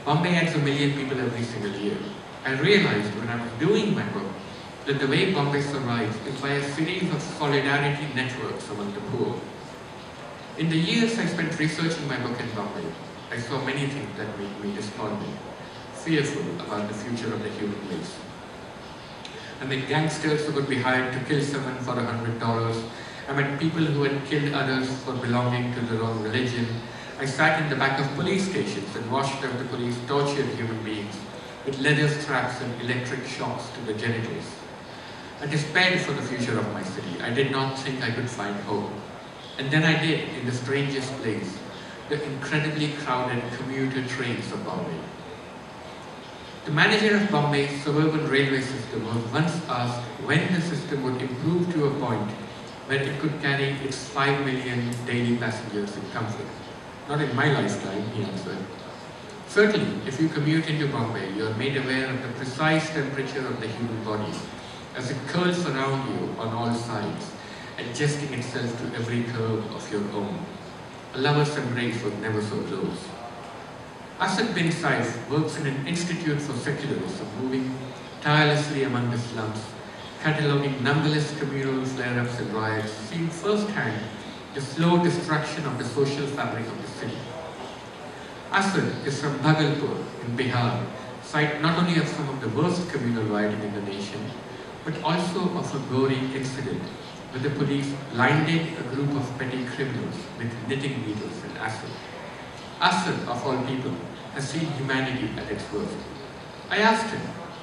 Bombay adds 1 million people every single year. I realized when I was doing my book that the way Bombay survives is by a series of solidarity networks among the poor. In the years I spent researching my book in Bombay, I saw many things that made me despondent, fearful about the future of the human race. I met gangsters who could be hired to kill someone for $100. I met people who had killed others for belonging to the wrong religion. I sat in the back of police stations and watched how the police tortured human beings with leather straps and electric shocks to the genitals. I despaired for the future of my city. I did not think I could find hope. And then I did, in the strangest place, the incredibly crowded commuter trains of Bombay. The manager of Bombay's suburban railway system was once asked when the system would improve to a point where it could carry its 5 million daily passengers in comfort. Not in my lifetime, he answered. Certainly, if you commute into Bombay, you are made aware of the precise temperature of the human body as it curls around you on all sides, adjusting itself to every curve of your own. A lover's embrace was never so close. Asad bin Saif works in an institute for secularism, moving tirelessly among the slums, cataloguing numberless communal flare-ups and riots, seeing firsthand the slow destruction of the social fabric of the city. Asad is from Bhagalpur in Bihar, site not only of some of the worst communal rioting in the nation, but also of a gory incident where the police blinded a group of petty criminals with knitting needles and acid. Asad, of all people, has seen humanity at its worst. I asked him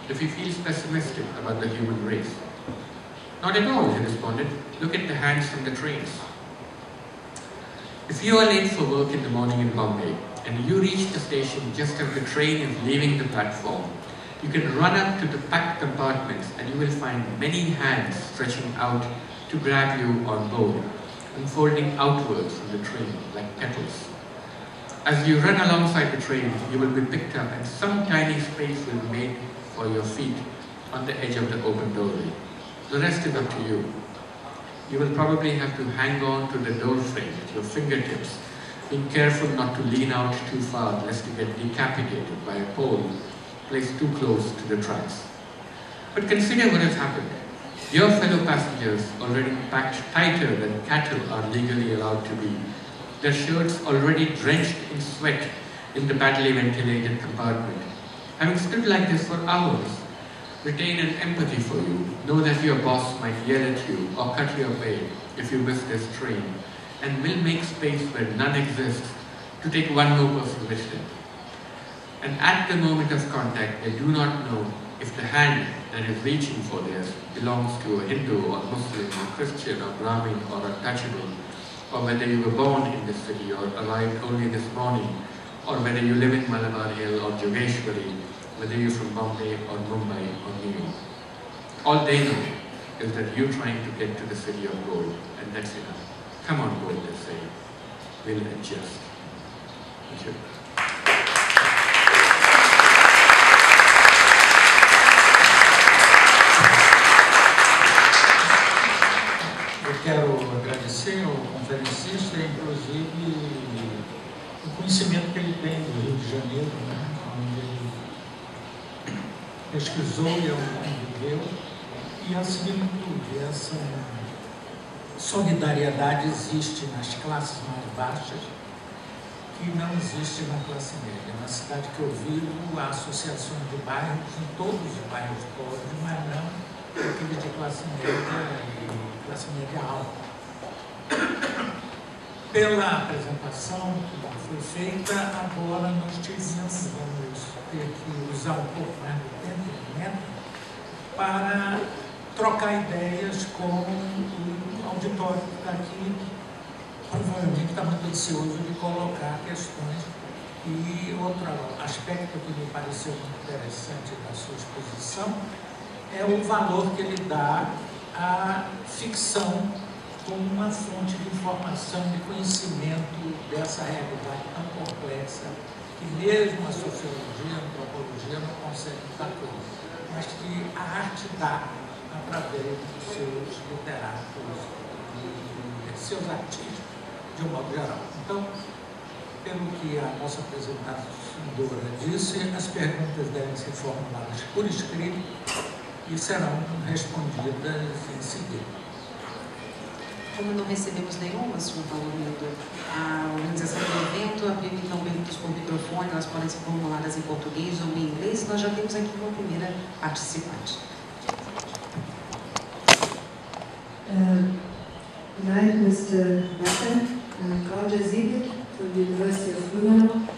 if he feels pessimistic about the human race. Not at all, he responded. Look at the hands from the trains. If you are late for work in the morning in Bombay, and you reach the station just as the train is leaving the platform, you can run up to the packed compartments and you will find many hands stretching out to grab you on board, unfolding outwards from the train like petals. As you run alongside the train, you will be picked up and some tiny space will be made for your feet on the edge of the open doorway. The rest is up to you. You will probably have to hang on to the door frame with your fingertips, being careful not to lean out too far lest you get decapitated by a pole placed too close to the tracks. But consider what has happened. Your fellow passengers, already packed tighter than cattle are legally allowed to be, their shirts already drenched in sweat in the badly ventilated compartment, having stood like this for hours, retain an empathy for you, know that your boss might yell at you or cut your pay if you miss this train, and will make space where none exists to take one more person with them. And at the moment of contact, they do not know if the hand that is reaching for theirs belongs to a Hindu or Muslim or Christian or Brahmin or untouchable, or whether you were born in this city or arrived only this morning, or whether you live in Malabar Hill or Jogeshwari, whether you're from Bombay or Mumbai or New York. All they know is that you're trying to get to the city of gold, and that's enough. Come on board, they say. We'll adjust. Thank you. Eu quero agradecer ao conferencista, inclusive, o conhecimento que ele tem do Rio de Janeiro, né, onde ele pesquisou e viveu, e acima de tudo, essa solidariedade existe nas classes mais baixas, que não existe na classe média. Na cidade que eu vivo, há associações de bairros, em todos os bairros pobres, mas não aqueles de classe média e classe média alta. Pela apresentação que foi feita, agora nós vamos ter que usar um pouco mais do tempo, né, para trocar ideias com o auditório que está aqui, provavelmente está muito ansioso de colocar questões. E outro aspecto que me pareceu muito interessante da sua exposição é o valor que ele dá à ficção como uma fonte de informação, de conhecimento dessa realidade tão complexa que mesmo a sociologia, a antropologia não consegue dar conta, mas que a arte dá através dos seus literatos e seus artistas, de um modo geral. Então, pelo que a nossa apresentadora disse, as perguntas devem ser formuladas por escrito e serão respondidas em seguida. Como não recebemos nenhuma, Sr. Paulo Mendo, a organização do evento abriu então perguntas por microfone, elas podem ser formuladas em português ou em inglês. Nós já temos aqui uma primeira participante. Good night, Mr. Mehta. I'm Claudia Ziegler from the University of Urbanismo.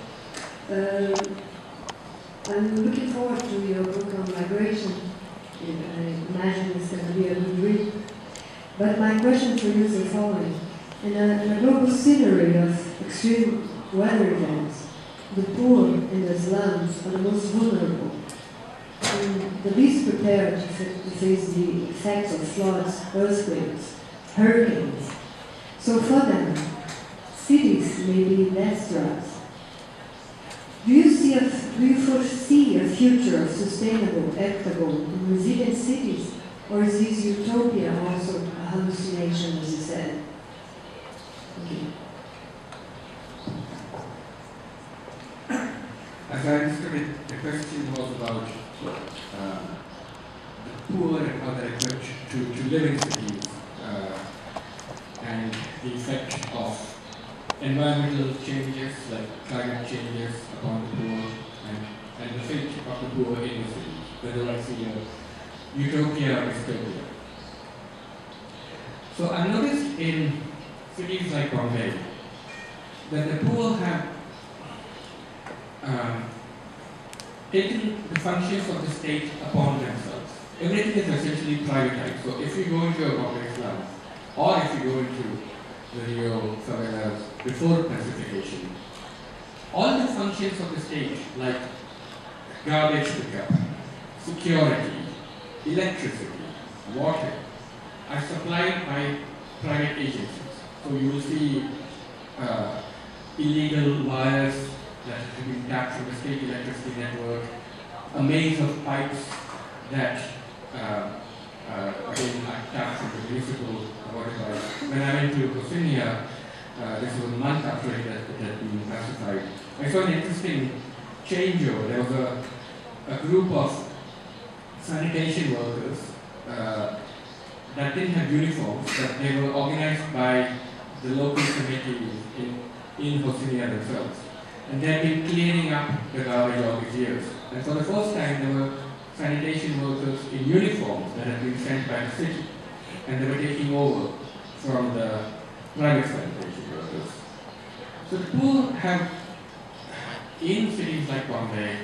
I'm looking forward to your book on migration. I imagine it's going to be a good read. But my question for you is the following. In a global scenery of extreme weather events, the poor in the slums are the most vulnerable, and the least prepared to face the effects of floods, earthquakes, hurricanes. So for them, cities may be less drugs. Do you foresee a future of sustainable, equitable, and resilient cities, or is this utopia also a hallucination, as you said? Thank you. As I understood it, the question was about the poor and how they're equipped to live in cities, and the effect of environmental changes like climate changes upon the poor, and the fate of the poor in the city, whether I see a utopia or dystopia. So I noticed in cities like Bombay that the poor have taken the functions of the state upon themselves. Everything is essentially privatized. So if you go into a Bombay slum, or if you go into the Rio favelas before pacification, all the functions of the state, like garbage pickup, security, electricity, water, are supplied by private agencies. So you will see illegal wires that have been tapped from the state electricity network, a maze of pipes that again are tapped from the municipal water pipes. When I went to Bosnia, this was a month after it had been pacified, I saw an interesting changeover. There was a group of sanitation workers that didn't have uniforms, but they were organized by the local committees in Bosnia themselves. And they had been cleaning up the garbage all these years. And for the first time, there were sanitation workers in uniforms that had been sent by the city. And they were taking over from the private sanitation workers. So the poor have, in cities like Bombay,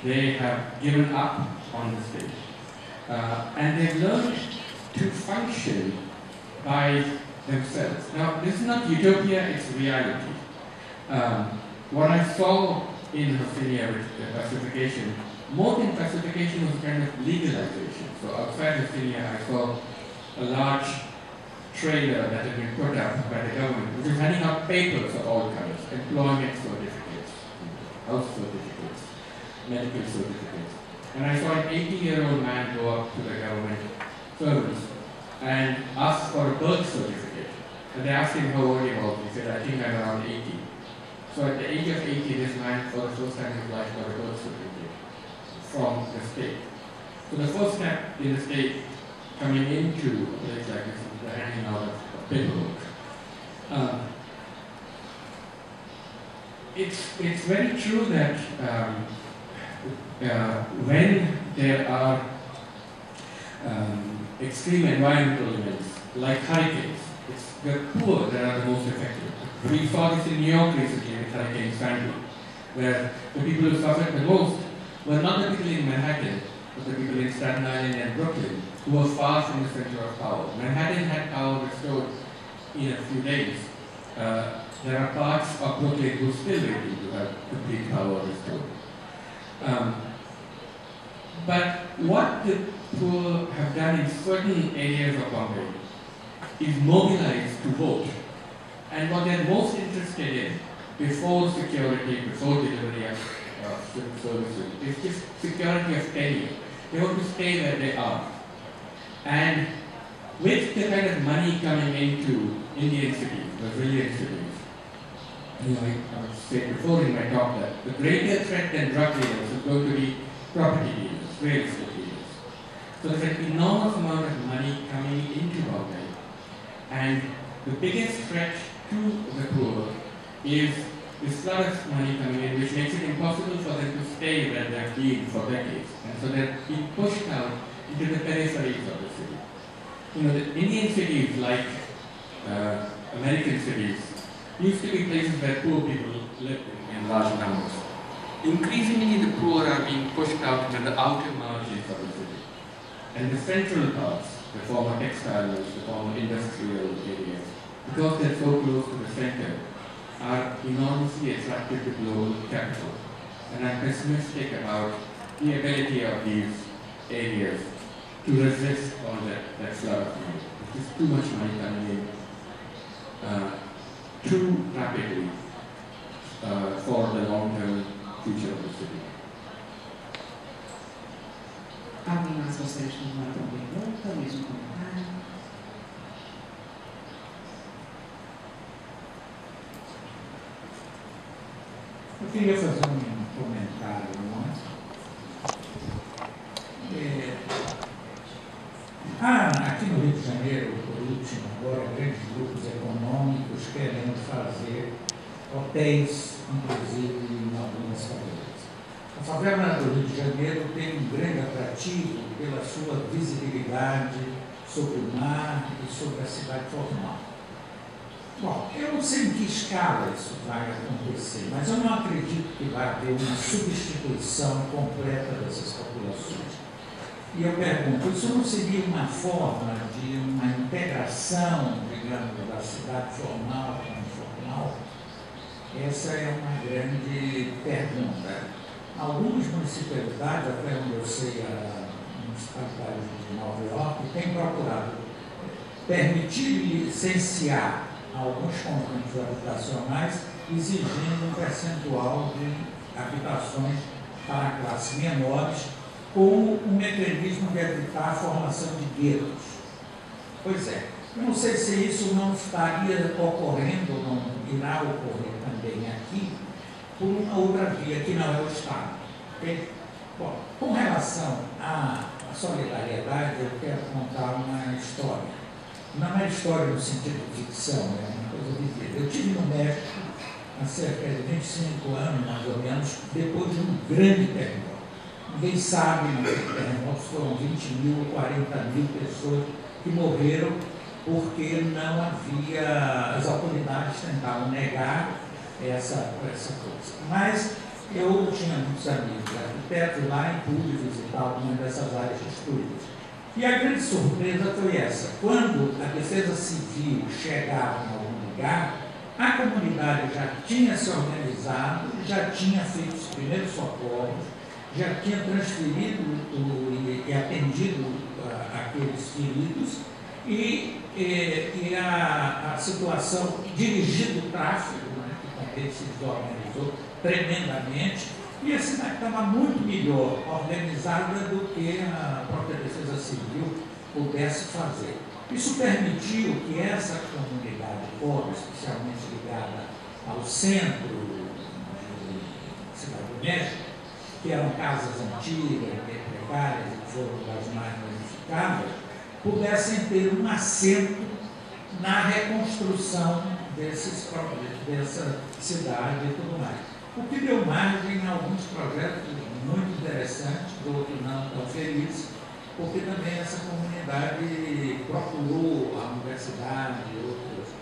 they have given up on the state. And they've learned to function by themselves. Now, this is not utopia, it's reality. What I saw in Australia with the pacification, more than pacification was kind of legalization. So outside Australia, I saw a large trailer that had been put up by the government, which was handing out papers of all kinds, employment certificates, health certificates, medical certificates. And I saw an 80-year-old man go up to the government servants and ask for a birth certificate. And they asked him how old he was. He said, I think I'm around 80. So at the age of 80, this man, for the first time in his life, got a birth certificate from the state. So the first step in the state coming into a place like this is the handing out of paperwork. It's very true that when there are extreme environmental events, like hurricanes, it's the poor that are the most affected. We saw this in New York recently with Hurricane Sandy, where the people who suffered the most were not the people in Manhattan, but the people in Staten Island and Brooklyn, who were far from the center of power. Manhattan had power restored in a few days. There are parts of Brooklyn who are still waiting to have complete power restored. But what the poor have done in certain areas of Bombay is mobilize to vote. And what they're most interested in, before security, before delivery of services, is just security of tenure. They want to stay where they are. And with the kind of money coming into Indian cities, Brazilian cities, I said before in my talk that the greater threat than drug dealers is going to be property dealers, real estate dealers. So there's an enormous amount of money coming into Bombay. And the biggest threat to the poor is this lot of money coming in, which makes it impossible for them to stay where they've been for decades. And so they're being pushed out into the peripheries of the city. You know, the Indian cities, like American cities, used to be places where poor people lived in large numbers. Increasingly, the poor are being pushed out into the outer margins of the city. And the central parts, the former textiles, the former industrial areas, because they're so close to the center, are enormously attracted to global capital. And I'm pessimistic about the ability of these areas to resist all that flood of money. There's too much money coming in too rapidly for the long-term future of the city. Alguém mais gostaria de fazer uma pergunta, mesmo comentário? Eu queria fazer um comentário antes. Aqui no Rio de Janeiro, por último, agora, grandes grupos econômicos querendo fazer hotéis, inclusive em algumas favelas. A favela do Rio de Janeiro tem um grande atrativo pela sua visibilidade sobre o mar e sobre a cidade formal. Bom, eu não sei em que escala isso vai acontecer, mas eu não acredito que vai haver uma substituição completa dessas populações. E eu pergunto, isso não seria uma forma de uma integração, digamos, da cidade formal com a informal? Essa é uma grande pergunta. Algumas municipalidades, até onde eu sei, a municipalidade de Nova York, tem procurado permitir licenciar alguns conjuntos habitacionais, exigindo um percentual de habitações para classes menores, como um mecanismo de evitar a formação de guetos. Pois é, eu não sei se isso não estaria ocorrendo, ou não irá ocorrer também aqui, por uma outra via, que não é o Estado. Okay? Bom, com relação à solidariedade, eu quero contar uma história. Não é história no sentido de ficção, é uma coisa vivida. Eu estive no México há cerca de 25 anos, mais ou menos, depois de um grande terremoto. Ninguém sabe, mas os terremotos foram 20 mil, 40 mil pessoas que morreram porque não havia, as autoridades tentavam negar essa coisa. Mas eu tinha muitos amigos arquitetos lá e pude visitar algumas dessas áreas destruídas. E a grande surpresa foi essa: quando a defesa civil chegava em algum lugar, a comunidade já tinha se organizado, já tinha feito os primeiros socorros, já tinha transferido e atendido aqueles feridos, e a situação, dirigido o tráfego, né, que também se desorganizou tremendamente, e a cidade estava muito melhor organizada do que a própria defesa civil pudesse fazer. Isso permitiu que essa comunidade pobre, especialmente ligada ao centro de Cidade do México, que eram casas antigas, precárias e que foram das mais modificadas, pudessem ter um assento na reconstrução dessa cidade e tudo mais. O que deu margem a alguns projetos muito interessantes, outros não tão felizes, porque também essa comunidade procurou a universidade e outras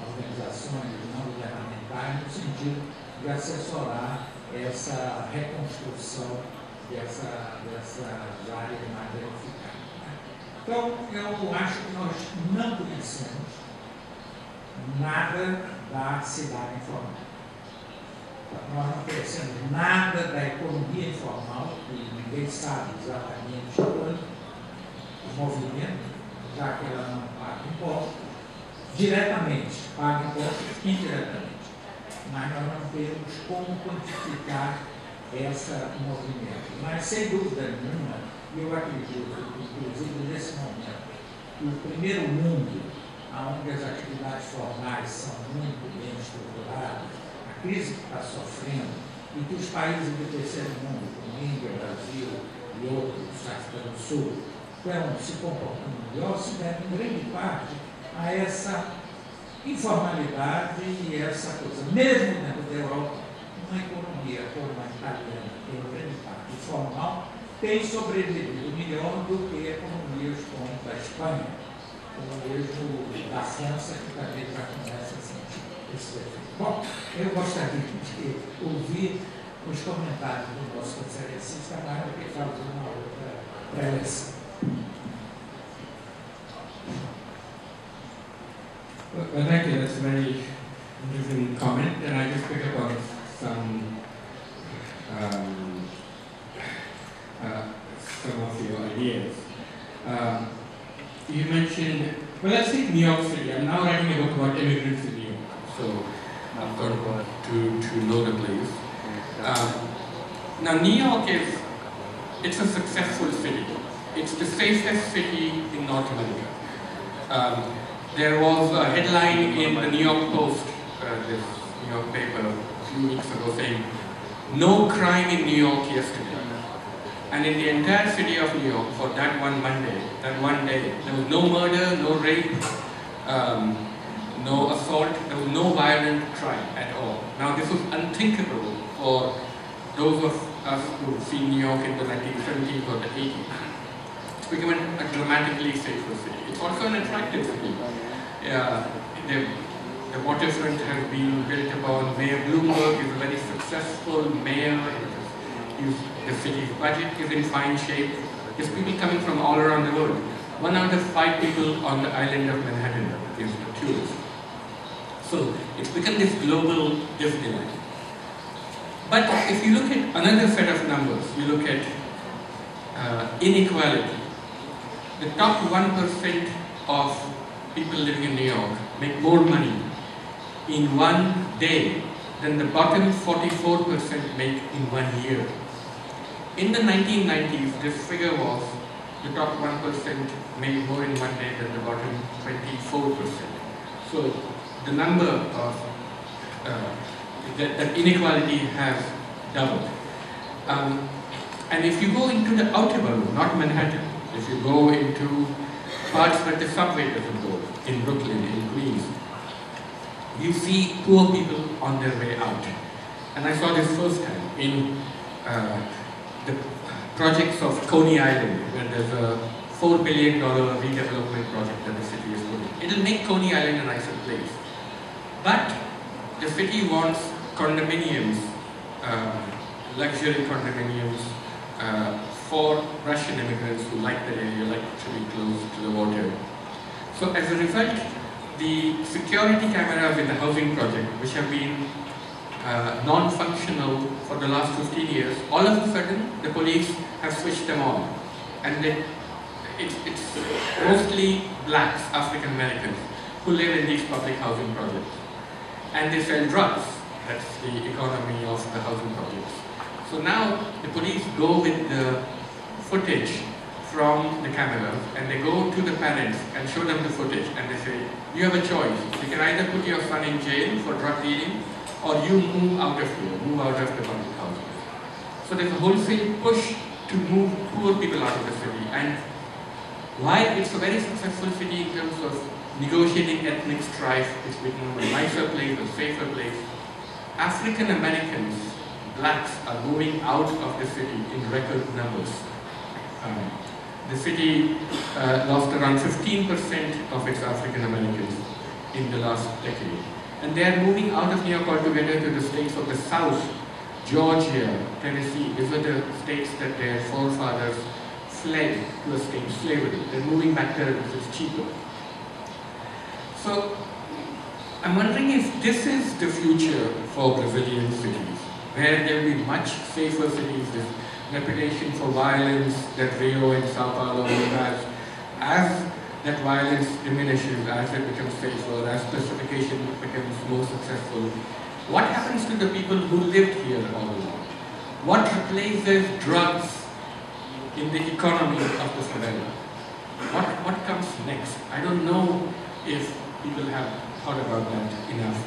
organizações não governamentais no sentido de assessorar essa reconstrução dessas áreas mais danificadas. Então, eu acho que nós não conhecemos nada da cidade informal. Nós não conhecemos nada da economia informal, e ninguém sabe exatamente quanto o movimento, já que ela não paga impostos, diretamente, paga impostos indiretamente. Mas nós não temos como quantificar esse movimento. Mas, sem dúvida nenhuma, eu acredito, inclusive nesse momento, que o primeiro mundo, onde as atividades formais são muito bem estruturadas, a crise que está sofrendo, e que os países do terceiro mundo, como Índia, Brasil e outros, África do Sul, estão se comportando melhor se deve, em grande parte, a essa informalidade e essa coisa. Mesmo dentro da Europa, uma economia como a italiana, que em grande parte formal, tem sobrevivido melhor do que economias como a da Espanha, ou mesmo da França, que também já começa a sentir esse efeito. Bom, eu gostaria de ouvir os comentários do nosso conferencista, mais do que fazer uma outra preleção. Well, thank you. That's a very interesting comment, and I just pick up on some of your ideas. You mentioned, well, let's take New York City. I'm now writing a book about immigrants in New York, so I've got to know the place. Now, New York it's a successful city. It's the safest city in North America. There was a headline in the New York Post, this New York paper, a few weeks ago saying, "No crime in New York yesterday." And in the entire city of New York, for that one Monday, that one day, there was no murder, no rape, no assault, there was no violent crime at all. Now this was unthinkable for those of us who've seen New York in the 1970s or the 80s. It's become a dramatically safer city. It's also an attractive city. The waterfront has been built upon. Mayor Bloomberg is a very successful mayor. The city's budget is in fine shape. There's people coming from all around the world. 1 out of 5 people on the island of Manhattan is a tourist. So it's become this global Disneyland. But if you look at another set of numbers, you look at inequality. The top 1% of people living in New York make more money in one day than the bottom 44% make in 1 year. In the 1990s, this figure was the top 1% made more in 1 day than the bottom 24%. So the number of that inequality has doubled. And if you go into the outer borough, not Manhattan, if you go into parts where the subway doesn't go, in Brooklyn, in Queens, you see poor people on their way out. And I saw this first time in the projects of Coney Island, where there's a $4 billion redevelopment project that the city is doing. It'll make Coney Island a nicer place. But the city wants condominiums, luxury condominiums, for Russian immigrants who like the area, like to be close to the water. So as a result, the security cameras in the housing project, which have been non-functional for the last 15 years, all of a sudden the police have switched them on. And it's mostly blacks, African Americans, who live in these public housing projects. And they sell drugs. That's the economy of the housing projects. So now the police go with the footage from the cameras and they go to the parents and show them the footage and they say, you have a choice. You can either put your son in jail for drug dealing or you move out of here, move out of the public housing. So there's a wholesale push to move poor people out of the city. And while it's a very successful city in terms of negotiating ethnic strife, it's become a nicer place, a safer place. African Americans, blacks, are moving out of the city in record numbers. The city lost around 15% of its African Americans in the last decade. And they are moving out of New York altogether to the states of the South, Georgia, Tennessee. These are the states that their forefathers fled to escape slavery. They're moving back there because it's cheaper. So I'm wondering if this is the future for Brazilian cities, where there will be much safer cities. This reputation for violence that Rio and Sao Paulo has, as that violence diminishes, as it becomes safer, as specification becomes more successful, what happens to the people who lived here all along? What replaces drugs in the economy of the favela? What comes next? I don't know if people have thought about that enough.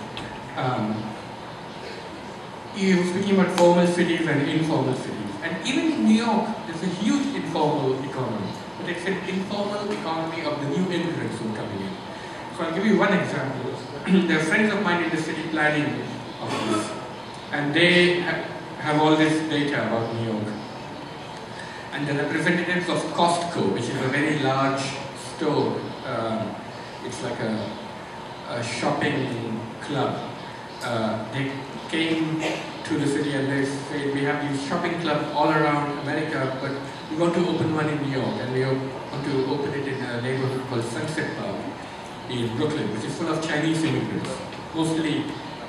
You're speaking about formal cities and informal cities. And even in New York, there's a huge informal economy. but it's an informal economy of the new immigrants who are coming in. So I'll give you one example. There are friends of mine in the city planning office, and they have all this data about New York. And the representatives of Costco, which is a very large store, it's like a shopping club. They came to the city and they said, we have these shopping clubs all around America, but we want to open one in New York, and we want to open it in a neighborhood called Sunset Park in Brooklyn, which is full of Chinese immigrants, mostly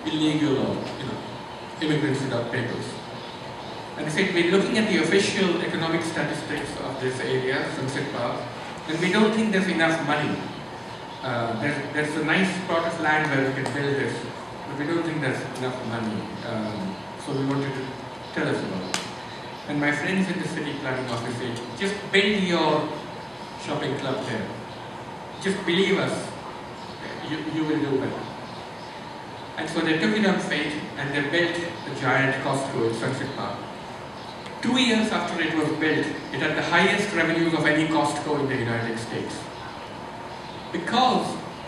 illegal or immigrants without papers. And they said, we're looking at the official economic statistics of this area, Sunset Park, and we don't think there's enough money. There's a nice plot of land where we can build this, but we don't think there's enough money. So we wanted to tell us about it. And my friends in the city planning office said, just build your shopping club there. Just believe us, you will do well. And so they took it on faith and they built a giant Costco in Sunset Park. 2 years after it was built, it had the highest revenues of any Costco in the United States. Because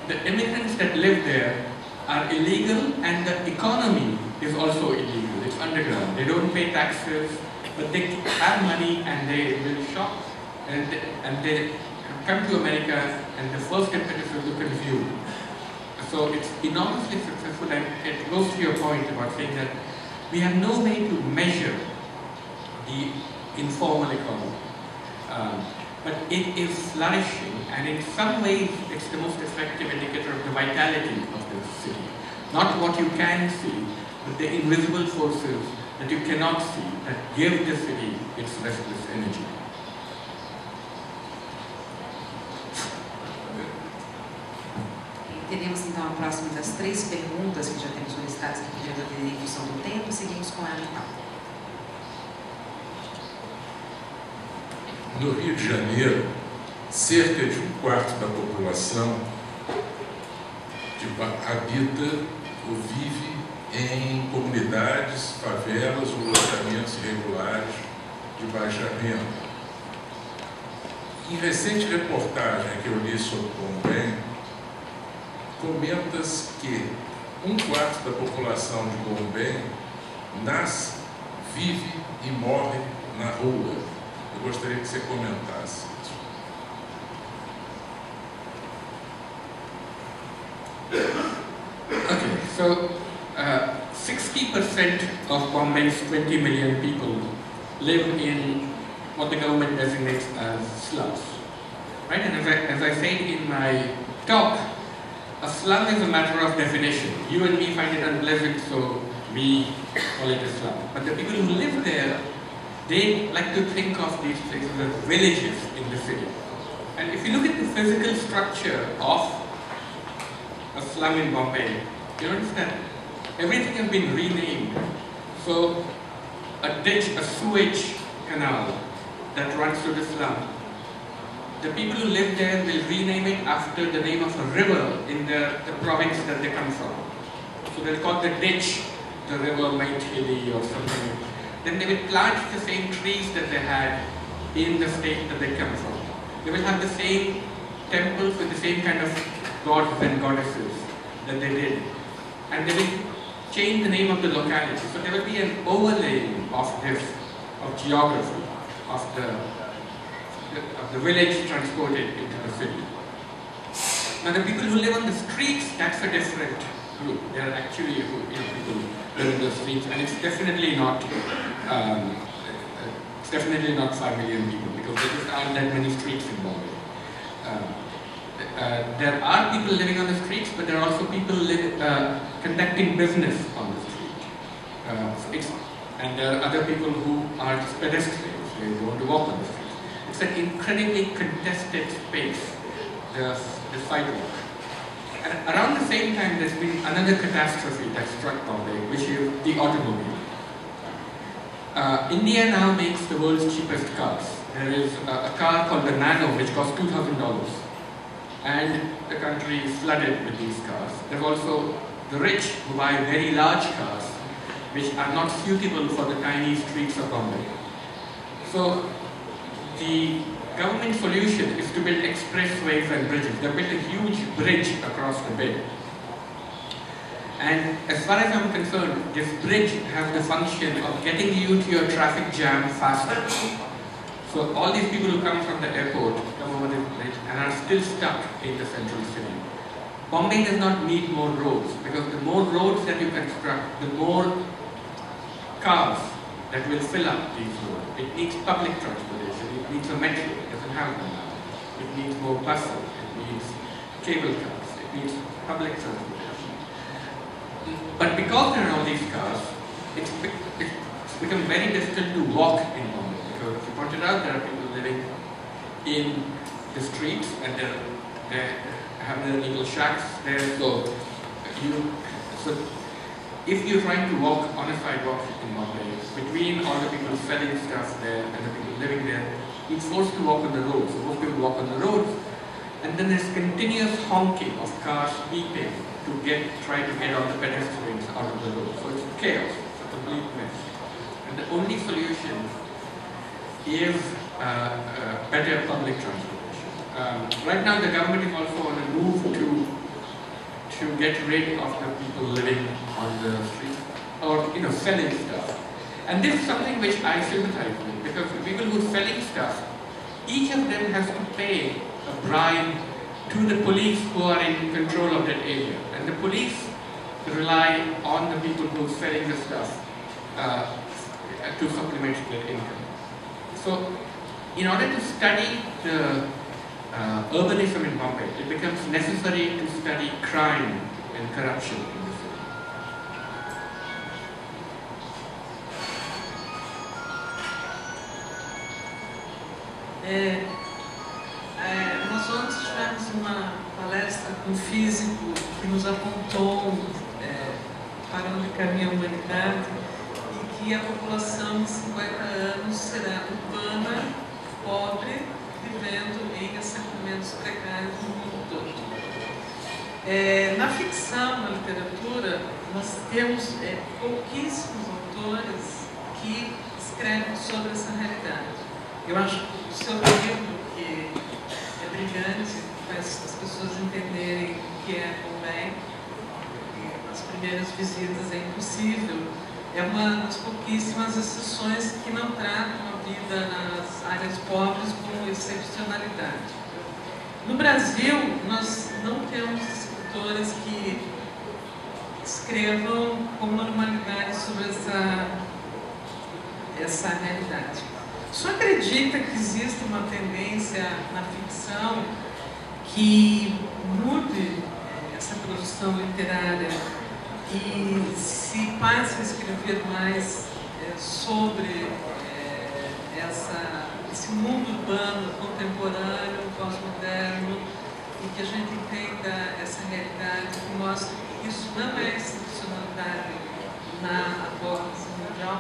the immigrants that live there are illegal and the economy is also illegal. It's underground. They don't pay taxes, but they have money and they will shop and they come to America, and the first impetus is to consume. So it's enormously successful, and it goes to your point about saying that we have no way to measure the informal economy. But it is flourishing, and in some ways it's the most effective indicator of the vitality of the city. Not what you can see, but the invisible forces that you cannot see that give the city its restless energy. Teremos então a próxima das 3 perguntas que já temos solicitadas aqui pedindo atender em função do tempo, e seguimos com ela então. No Rio de Janeiro, cerca de 1/4 da população habita ou vive em comunidades, favelas ou lojamentos irregulares de baixa renda. Em recente reportagem que eu li sobre Bombém, comenta-se que 1/4 da população de Bombém nasce, vive e morre na rua. Eu gostaria que você comentasse isso. Okay, so 60% of Bombay's 20 million people live in what the government designates as slums, right? And as I said in my talk, a slum is a matter of definition. You and me find it unpleasant, so we call it a slum. But the people who live there, they like to think of these places as villages in the city. And if you look at the physical structure of a slum in Bombay, you notice that everything has been renamed. So a ditch, a sewage canal that runs through the slum, the people who live there will rename it after the name of a river in the province that they come from. So they'll call the ditch the river Maithili or something. Then they will plant the same trees that they had in the state that they come from. They will have the same temples with the same kind of gods and goddesses that they did. And they will change the name of the locality. So there will be an overlaying of this, of geography, of the village transported into the city. Now the people who live on the streets, that's a different group. They are actually people who live in the streets, and it's definitely not 5 million people, because there just aren't that many streets in Bombay. There are people living on the streets, but there are also people conducting business on the street. And there are other people who are just pedestrians, they want to walk on the street. It's an incredibly contested space, the sidewalk. And around the same time, there's been another catastrophe that struck Bombay, which is the automobile. India now makes the world's cheapest cars. There is a car called the Nano, which costs $2,000. And the country is flooded with these cars. There's also the rich who buy very large cars, which are not suitable for the tiny streets of Bombay. So the government solution is to build expressways and bridges. They built a huge bridge across the bay. And as far as I'm concerned, this bridge has the function of getting you to your traffic jam faster. So all these people who come from the airport come over this bridge and are still stuck in the central city. Bombay does not need more roads, because the more roads that you construct, the more cars that will fill up these roads. It needs public transportation, it needs a metro, it doesn't have one now. It needs more buses, it needs cable cars, it needs public transportation. But because there are all these cars, it's become very difficult to walk in Bombay. Because as you pointed out, there are people living in the streets and they have their little shacks there. So if you're trying to walk on a sidewalk in Bombay, between all the people selling stuff there and the people living there, you're forced to walk on the roads. So most people walk on the roads, and then there's continuous honking of cars beeping to try to get all the pedestrians out of the road. So it's chaos, it's a complete mess. And the only solution is better public transportation. Right now the government is also on a move to get rid of the people living on the street, or selling stuff. And this is something which I sympathize with, because the people who are selling stuff, each of them has to pay a bribe to the police who are in control of that area. And the police rely on the people who are selling the stuff to supplement their income. So, in order to study the urbanism in Bombay, it becomes necessary to study crime and corruption in the city. Nós ontem tivemos uma palestra com um físico que nos apontou para onde caminha a humanidade e que a população em 50 anos será urbana, pobre, vivendo em assentamentos precários no mundo todo. Na ficção, na literatura, nós temos pouquíssimos autores que escrevem sobre essa realidade. Eu acho que o seu livro, que é brilhante, faz as pessoas entenderem o que é Bombay, as primeiras visitas é impossível, é uma das pouquíssimas exceções que não tratam a vida nas áreas pobres com excepcionalidade. No Brasil, nós não temos escritores que escrevam com normalidade sobre essa realidade. O senhor acredita que existe uma tendência na ficção que mude essa produção literária e se passe a escrever mais sobre esse mundo urbano, contemporâneo, pós-moderno, e que a gente entenda essa realidade que mostra que isso não é excepcionalidade na atual crise mundial?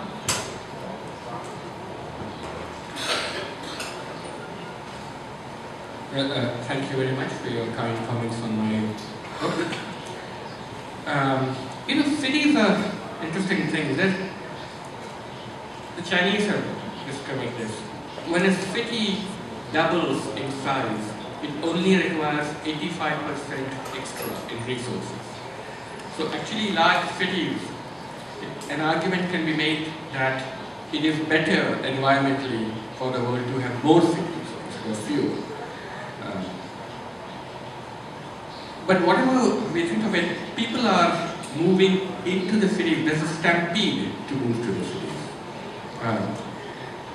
Well, thank you very much for your kind comments on my book. Cities are interesting things. The Chinese have discovered this. When a city doubles in size, it only requires 85% extra in resources. So actually large cities, an argument can be made that it is better environmentally for the world to have more cities instead of fewer. But whatever we think of it, people are moving into the cities. There's a stampede to move to the cities.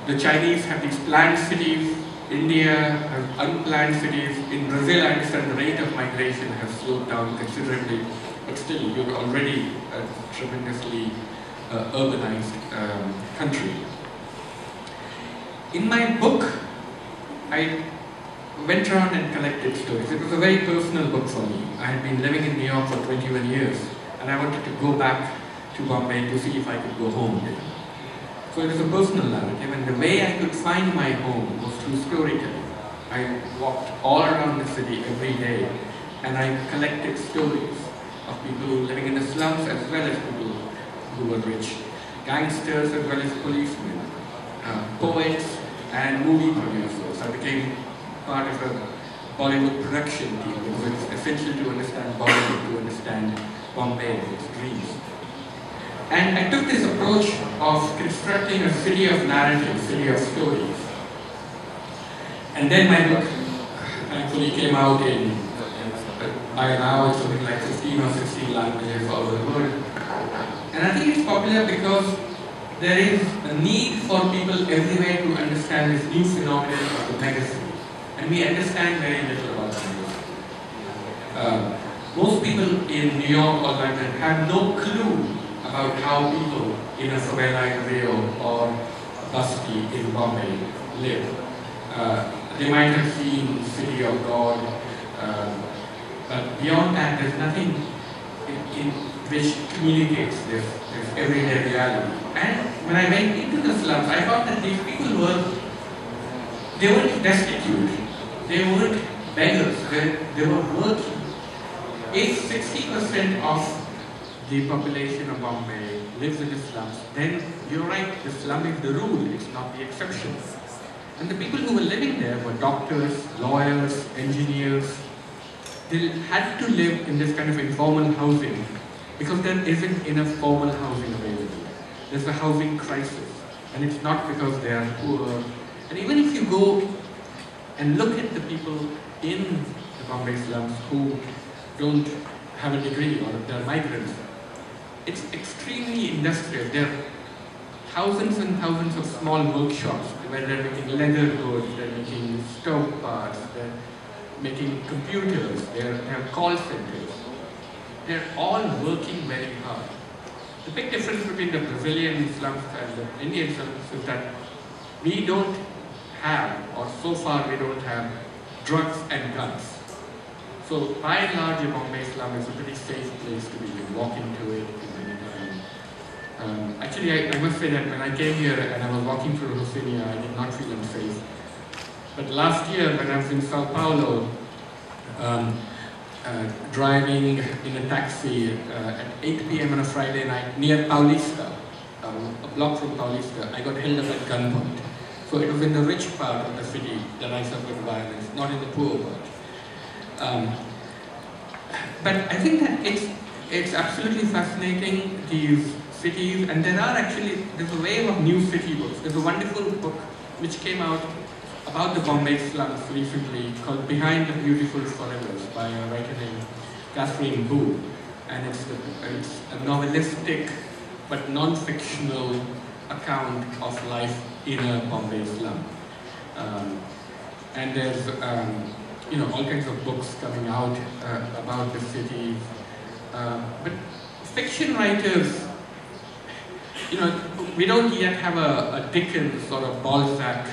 The Chinese have these planned cities, India has unplanned cities. In Brazil, I understand the rate of migration has slowed down considerably, but still you're already a tremendously urbanized country. In my book, I went around and collected stories. It was a very personal book for me. I had been living in New York for 21 years and I wanted to go back to Bombay to see if I could go home there. So it was a personal narrative, and the way I could find my home was through storytelling. I walked all around the city every day and I collected stories of people living in the slums as well as people who were rich, gangsters as well as policemen, poets and movie producers. So I became part of a Bollywood production team because it's essential to understand Bollywood to understand Bombay, its dreams. And I took this approach of constructing a city of narrative, city of stories. And then my book actually came out in, by now it's something like 15 or 16 languages all over the world. And I think it's popular because there is a need for people everywhere to understand this new phenomenon of the megacity. And we understand very little about the megacity. Most people in New York or London have no clue about how people in a favela in Rio or Basti in Bombay live. They might have seen City of God, but beyond that there's nothing in which communicates this everyday reality. And when I went into the slums, I found that these people they weren't destitute, they weren't beggars, they were working. If 60% of the population of Bombay lives in the slums, then you're right, the slum is the rule, it's not the exception. And the people who were living there were doctors, lawyers, engineers. They had to live in this kind of informal housing because there isn't enough formal housing available. There's a housing crisis, and it's not because they are poor. And even if you go and look at the people in the Bombay slums who don't have a degree or they're migrants, it's extremely industrial. There are thousands and thousands of small workshops where they're making leather goods, they're making stove parts, they're making computers, they have call centers. They're all working very hard. The big difference between the Brazilian slums and the Indian slums is that we don't have, or so far we don't have, drugs and guns. So by and large, a Bombay slum is a pretty safe place to be. You can walk into it anytime. Actually, I must say that when I came here and I was walking through Rocinha, I did not feel unsafe. But last year, when I was in Sao Paulo, driving in a taxi at 8 p.m. on a Friday night near Paulista, a block from Paulista, I got held up at gunpoint. So it was in the rich part of the city that I suffered violence, not in the poor part. But I think that it's absolutely fascinating, these cities, and there's a wave of new city books. There's a wonderful book which came out about the Bombay slums recently called Behind the Beautiful Forevers by a writer named Catherine Boo. And it's a novelistic but non-fictional account of life in a Bombay slum. And there's all kinds of books coming out about the city. But fiction writers, we don't yet have a Dickens or a Balzac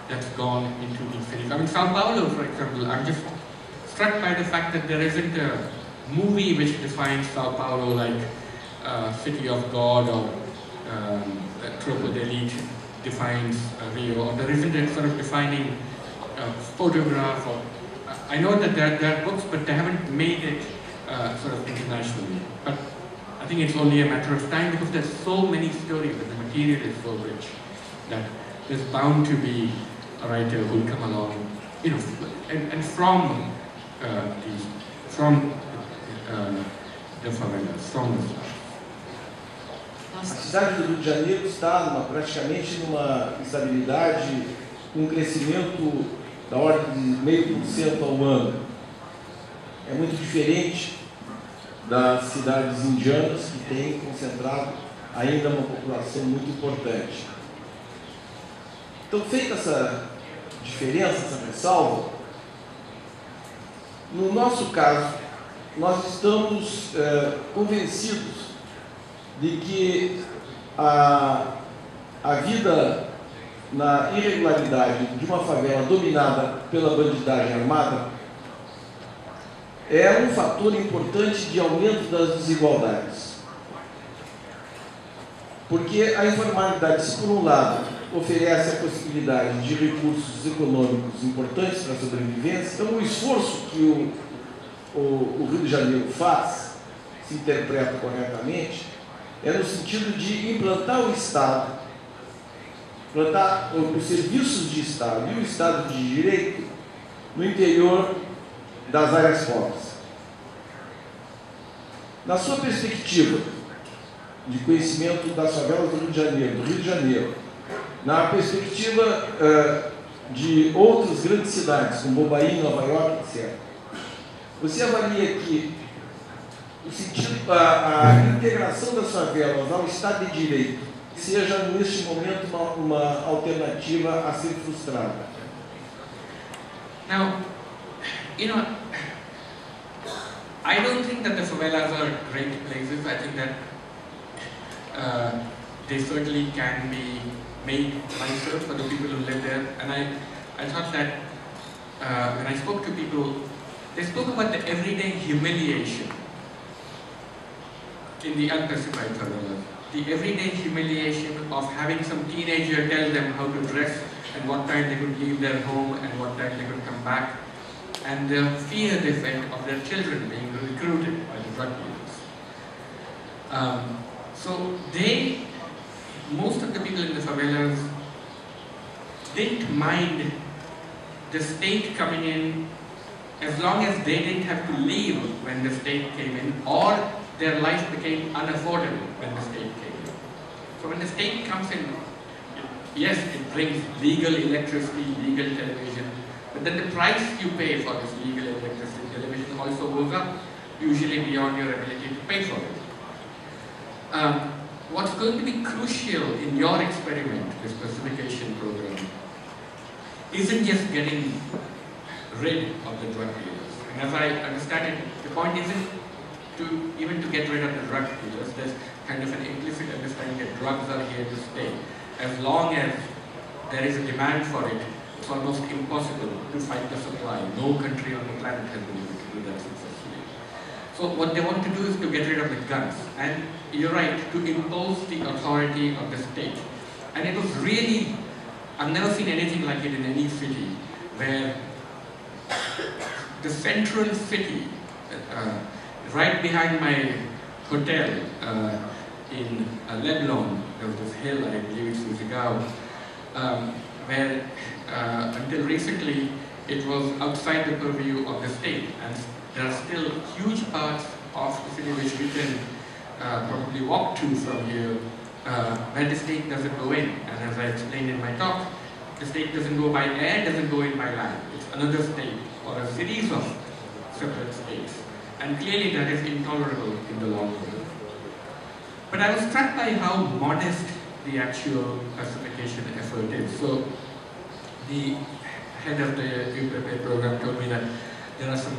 that's gone into these cities. I mean, Sao Paulo, for example, I'm just struck by the fact that there isn't a movie which defines Sao Paulo like City of God or Tropo d'Elite defines Rio, or there isn't a sort of defining photograph. Or I know that there are books, but they haven't made it sort of internationally. But I think it's only a matter of time because there's so many stories and the material is so rich that there's bound to be a writer who will come along, and from the favelas, from the slums. A cidade do Rio de Janeiro está praticamente numa estabilidade, com um crescimento da ordem de 0,5% ao ano. É muito diferente das cidades indianas, que têm concentrado ainda uma população muito importante. Então, feita essa diferença, essa ressalva, no nosso caso, nós estamos convencidos de que a vida na irregularidade de uma favela dominada pela bandidagem armada é um fator importante de aumento das desigualdades. Porque a informalidade, se por um lado oferece a possibilidade de recursos econômicos importantes para a sobrevivência, então o esforço que o Rio de Janeiro faz, se interpreta corretamente, é no sentido de implantar o Estado implantar os serviços de Estado e o Estado de Direito no interior das áreas pobres. Na sua perspectiva de conhecimento das favelas do Rio de Janeiro, na perspectiva de outras grandes cidades, como Bombaim, Nova York, etc., você avalia que o sentido, a integração das favelas ao Estado de Direito seja, neste momento, uma alternativa a ser frustrada? Now, I don't think that the favelas are great places. I think that they certainly can be made nicer for the people who live there. And I thought that when I spoke to people, they spoke about the everyday humiliation in the unspecified favelas. The everyday humiliation of having some teenager tell them how to dress and what time they could leave their home and what time they could come back, and the fear they felt of their children being recruited by the drug dealers. So most of the people in the favelas didn't mind the state coming in as long as they didn't have to leave when the state came in, or their life became unaffordable when the state came in. So when the state comes in, yes, it brings legal electricity, legal television, but then the price you pay for this legal electricity and television also goes up, usually beyond your ability to pay for it. What's going to be crucial in your experiment, this specification program, isn't just getting rid of the drug dealers. And as I understand it, the point isn't even to get rid of the drug dealers. There's kind of an implicit understanding that drugs are here to stay. As long as there is a demand for it, it's almost impossible to fight the supply. No country on the planet has been able to do that successfully. So what they want to do is to get rid of the guns. And you're right, to impose the authority of the state. And it was really, I've never seen anything like it in any city, where the central city, right behind my hotel in Lebanon, there was this hill, I believe it's Suketu, where until recently it was outside the purview of the state, and there are still huge parts of the city which we can probably walk to from here, where the state doesn't go in. And as I explained in my talk, the state doesn't go by air, doesn't go in by land. It's another state or a series of separate states. And clearly that is intolerable in the long run. But I was struck by how modest the actual pacification effort is. So the head of the Q+50 program told me that there are some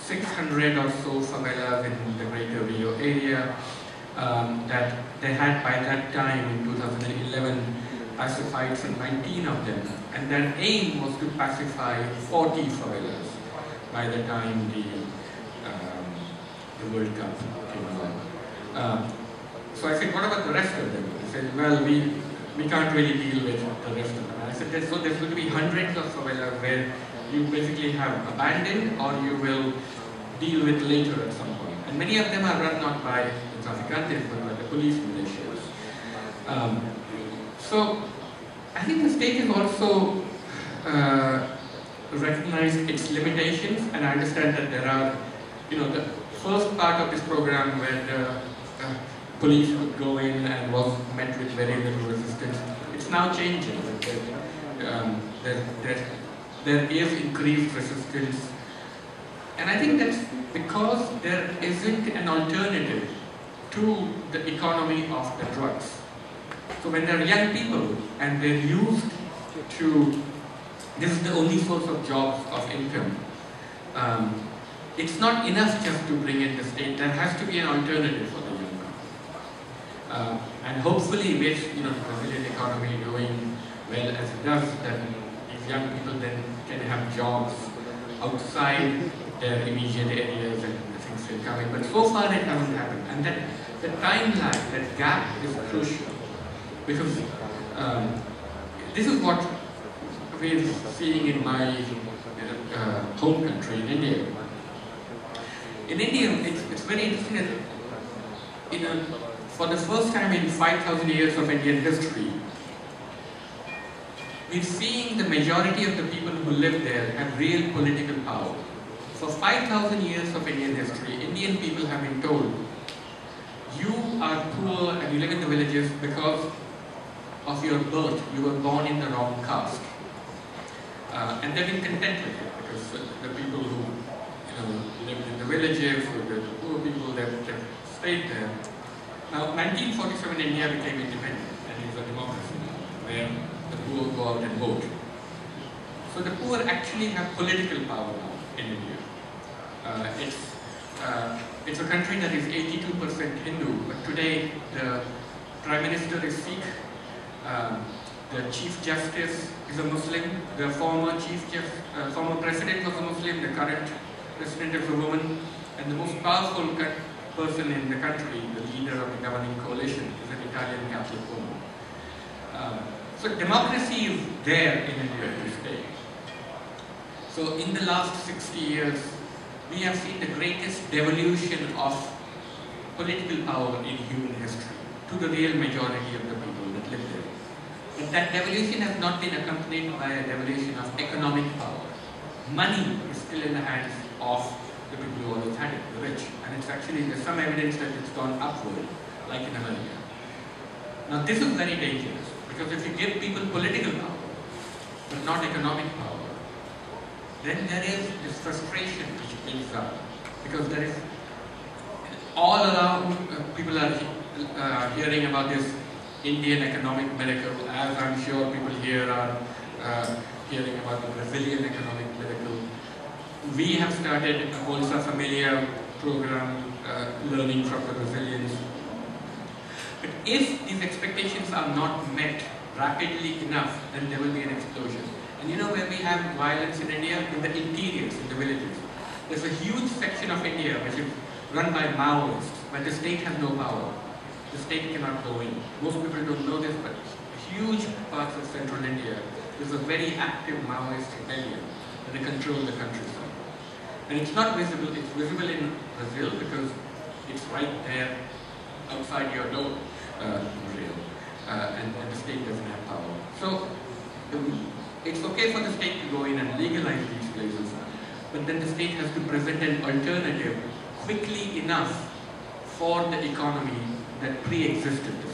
600 or so favelas in the greater Rio area that they had by that time in 2011 pacified some 19 of them, and their aim was to pacify 40 favelas by the time the World Cup came along. So I said, what about the rest of them? They said, well, we can't really deal with the rest of them. And I said, so there's going to be hundreds of favelas where you basically have abandoned or you will deal with later at some point. And many of them are run not by the traficantes but by the police militias. So I think the state has also recognized its limitations, and I understand that there are, the first part of this program where the police would go in and was met with very little resistance. It's now changing. There is increased resistance, and I think that's because there isn't an alternative to the economy of the drugs. So when they're young people and they're used to, this is the only source of jobs, of income, it's not enough just to bring in the state. There has to be an alternative for the young people. And hopefully with the Brazilian economy doing well as it does, that these young people then can have jobs outside their immediate areas and things will come in. But so far it hasn't happened. And that the time lag, that gap is crucial. Because this is what we're seeing in my home country, in India. In India, it's very interesting that for the first time in 5,000 years of Indian history, we're seeing the majority of the people who live there have real political power. For 5,000 years of Indian history, Indian people have been told, you are poor and you live in the villages because of your birth. You were born in the wrong caste. And they've been content with it, because the people who lived in the villages, or the poor people, they've stayed there. Now, 1947 India became independent, and it's a democracy now, where the poor go out and vote. So the poor actually have political power now in India. It's a country that is 82% Hindu, but today the Prime Minister is Sikh, the Chief Justice is a Muslim, the former President was a Muslim, the current President is a woman, and the most powerful person in the country, the leader of the governing coalition, is an Italian Catholic woman. So democracy is there in India to stay. So in the last 60 years, we have seen the greatest devolution of political power in human history to the real majority of the people that live there. But that devolution has not been accompanied by a devolution of economic power. Money is still in the hands of the people who always had it, the rich. And it's actually, there's some evidence that it's gone upward, like in America. Now this is very dangerous, because if you give people political power, but not economic power, then there is this frustration which builds up, because there is all around people are hearing about this Indian economic miracle, as I'm sure people here are hearing about the Brazilian economic miracle. We have started a Bolsa Familia program, learning from the Brazilians. But if these expectations are not met rapidly enough, then there will be an explosion. And you know where we have violence in India? In the interiors, in the villages. There's a huge section of India which is run by Maoists, but the state has no power. The state cannot go in. Most people don't know this, but huge parts of central India, there's a very active Maoist rebellion, and they control the countryside. And it's not visible, it's visible in Brazil because it's right there outside your door, Brazil, and the state doesn't have power. So it's okay for the state to go in and legalize these places, but then the state has to present an alternative quickly enough for the economy that pre-existed the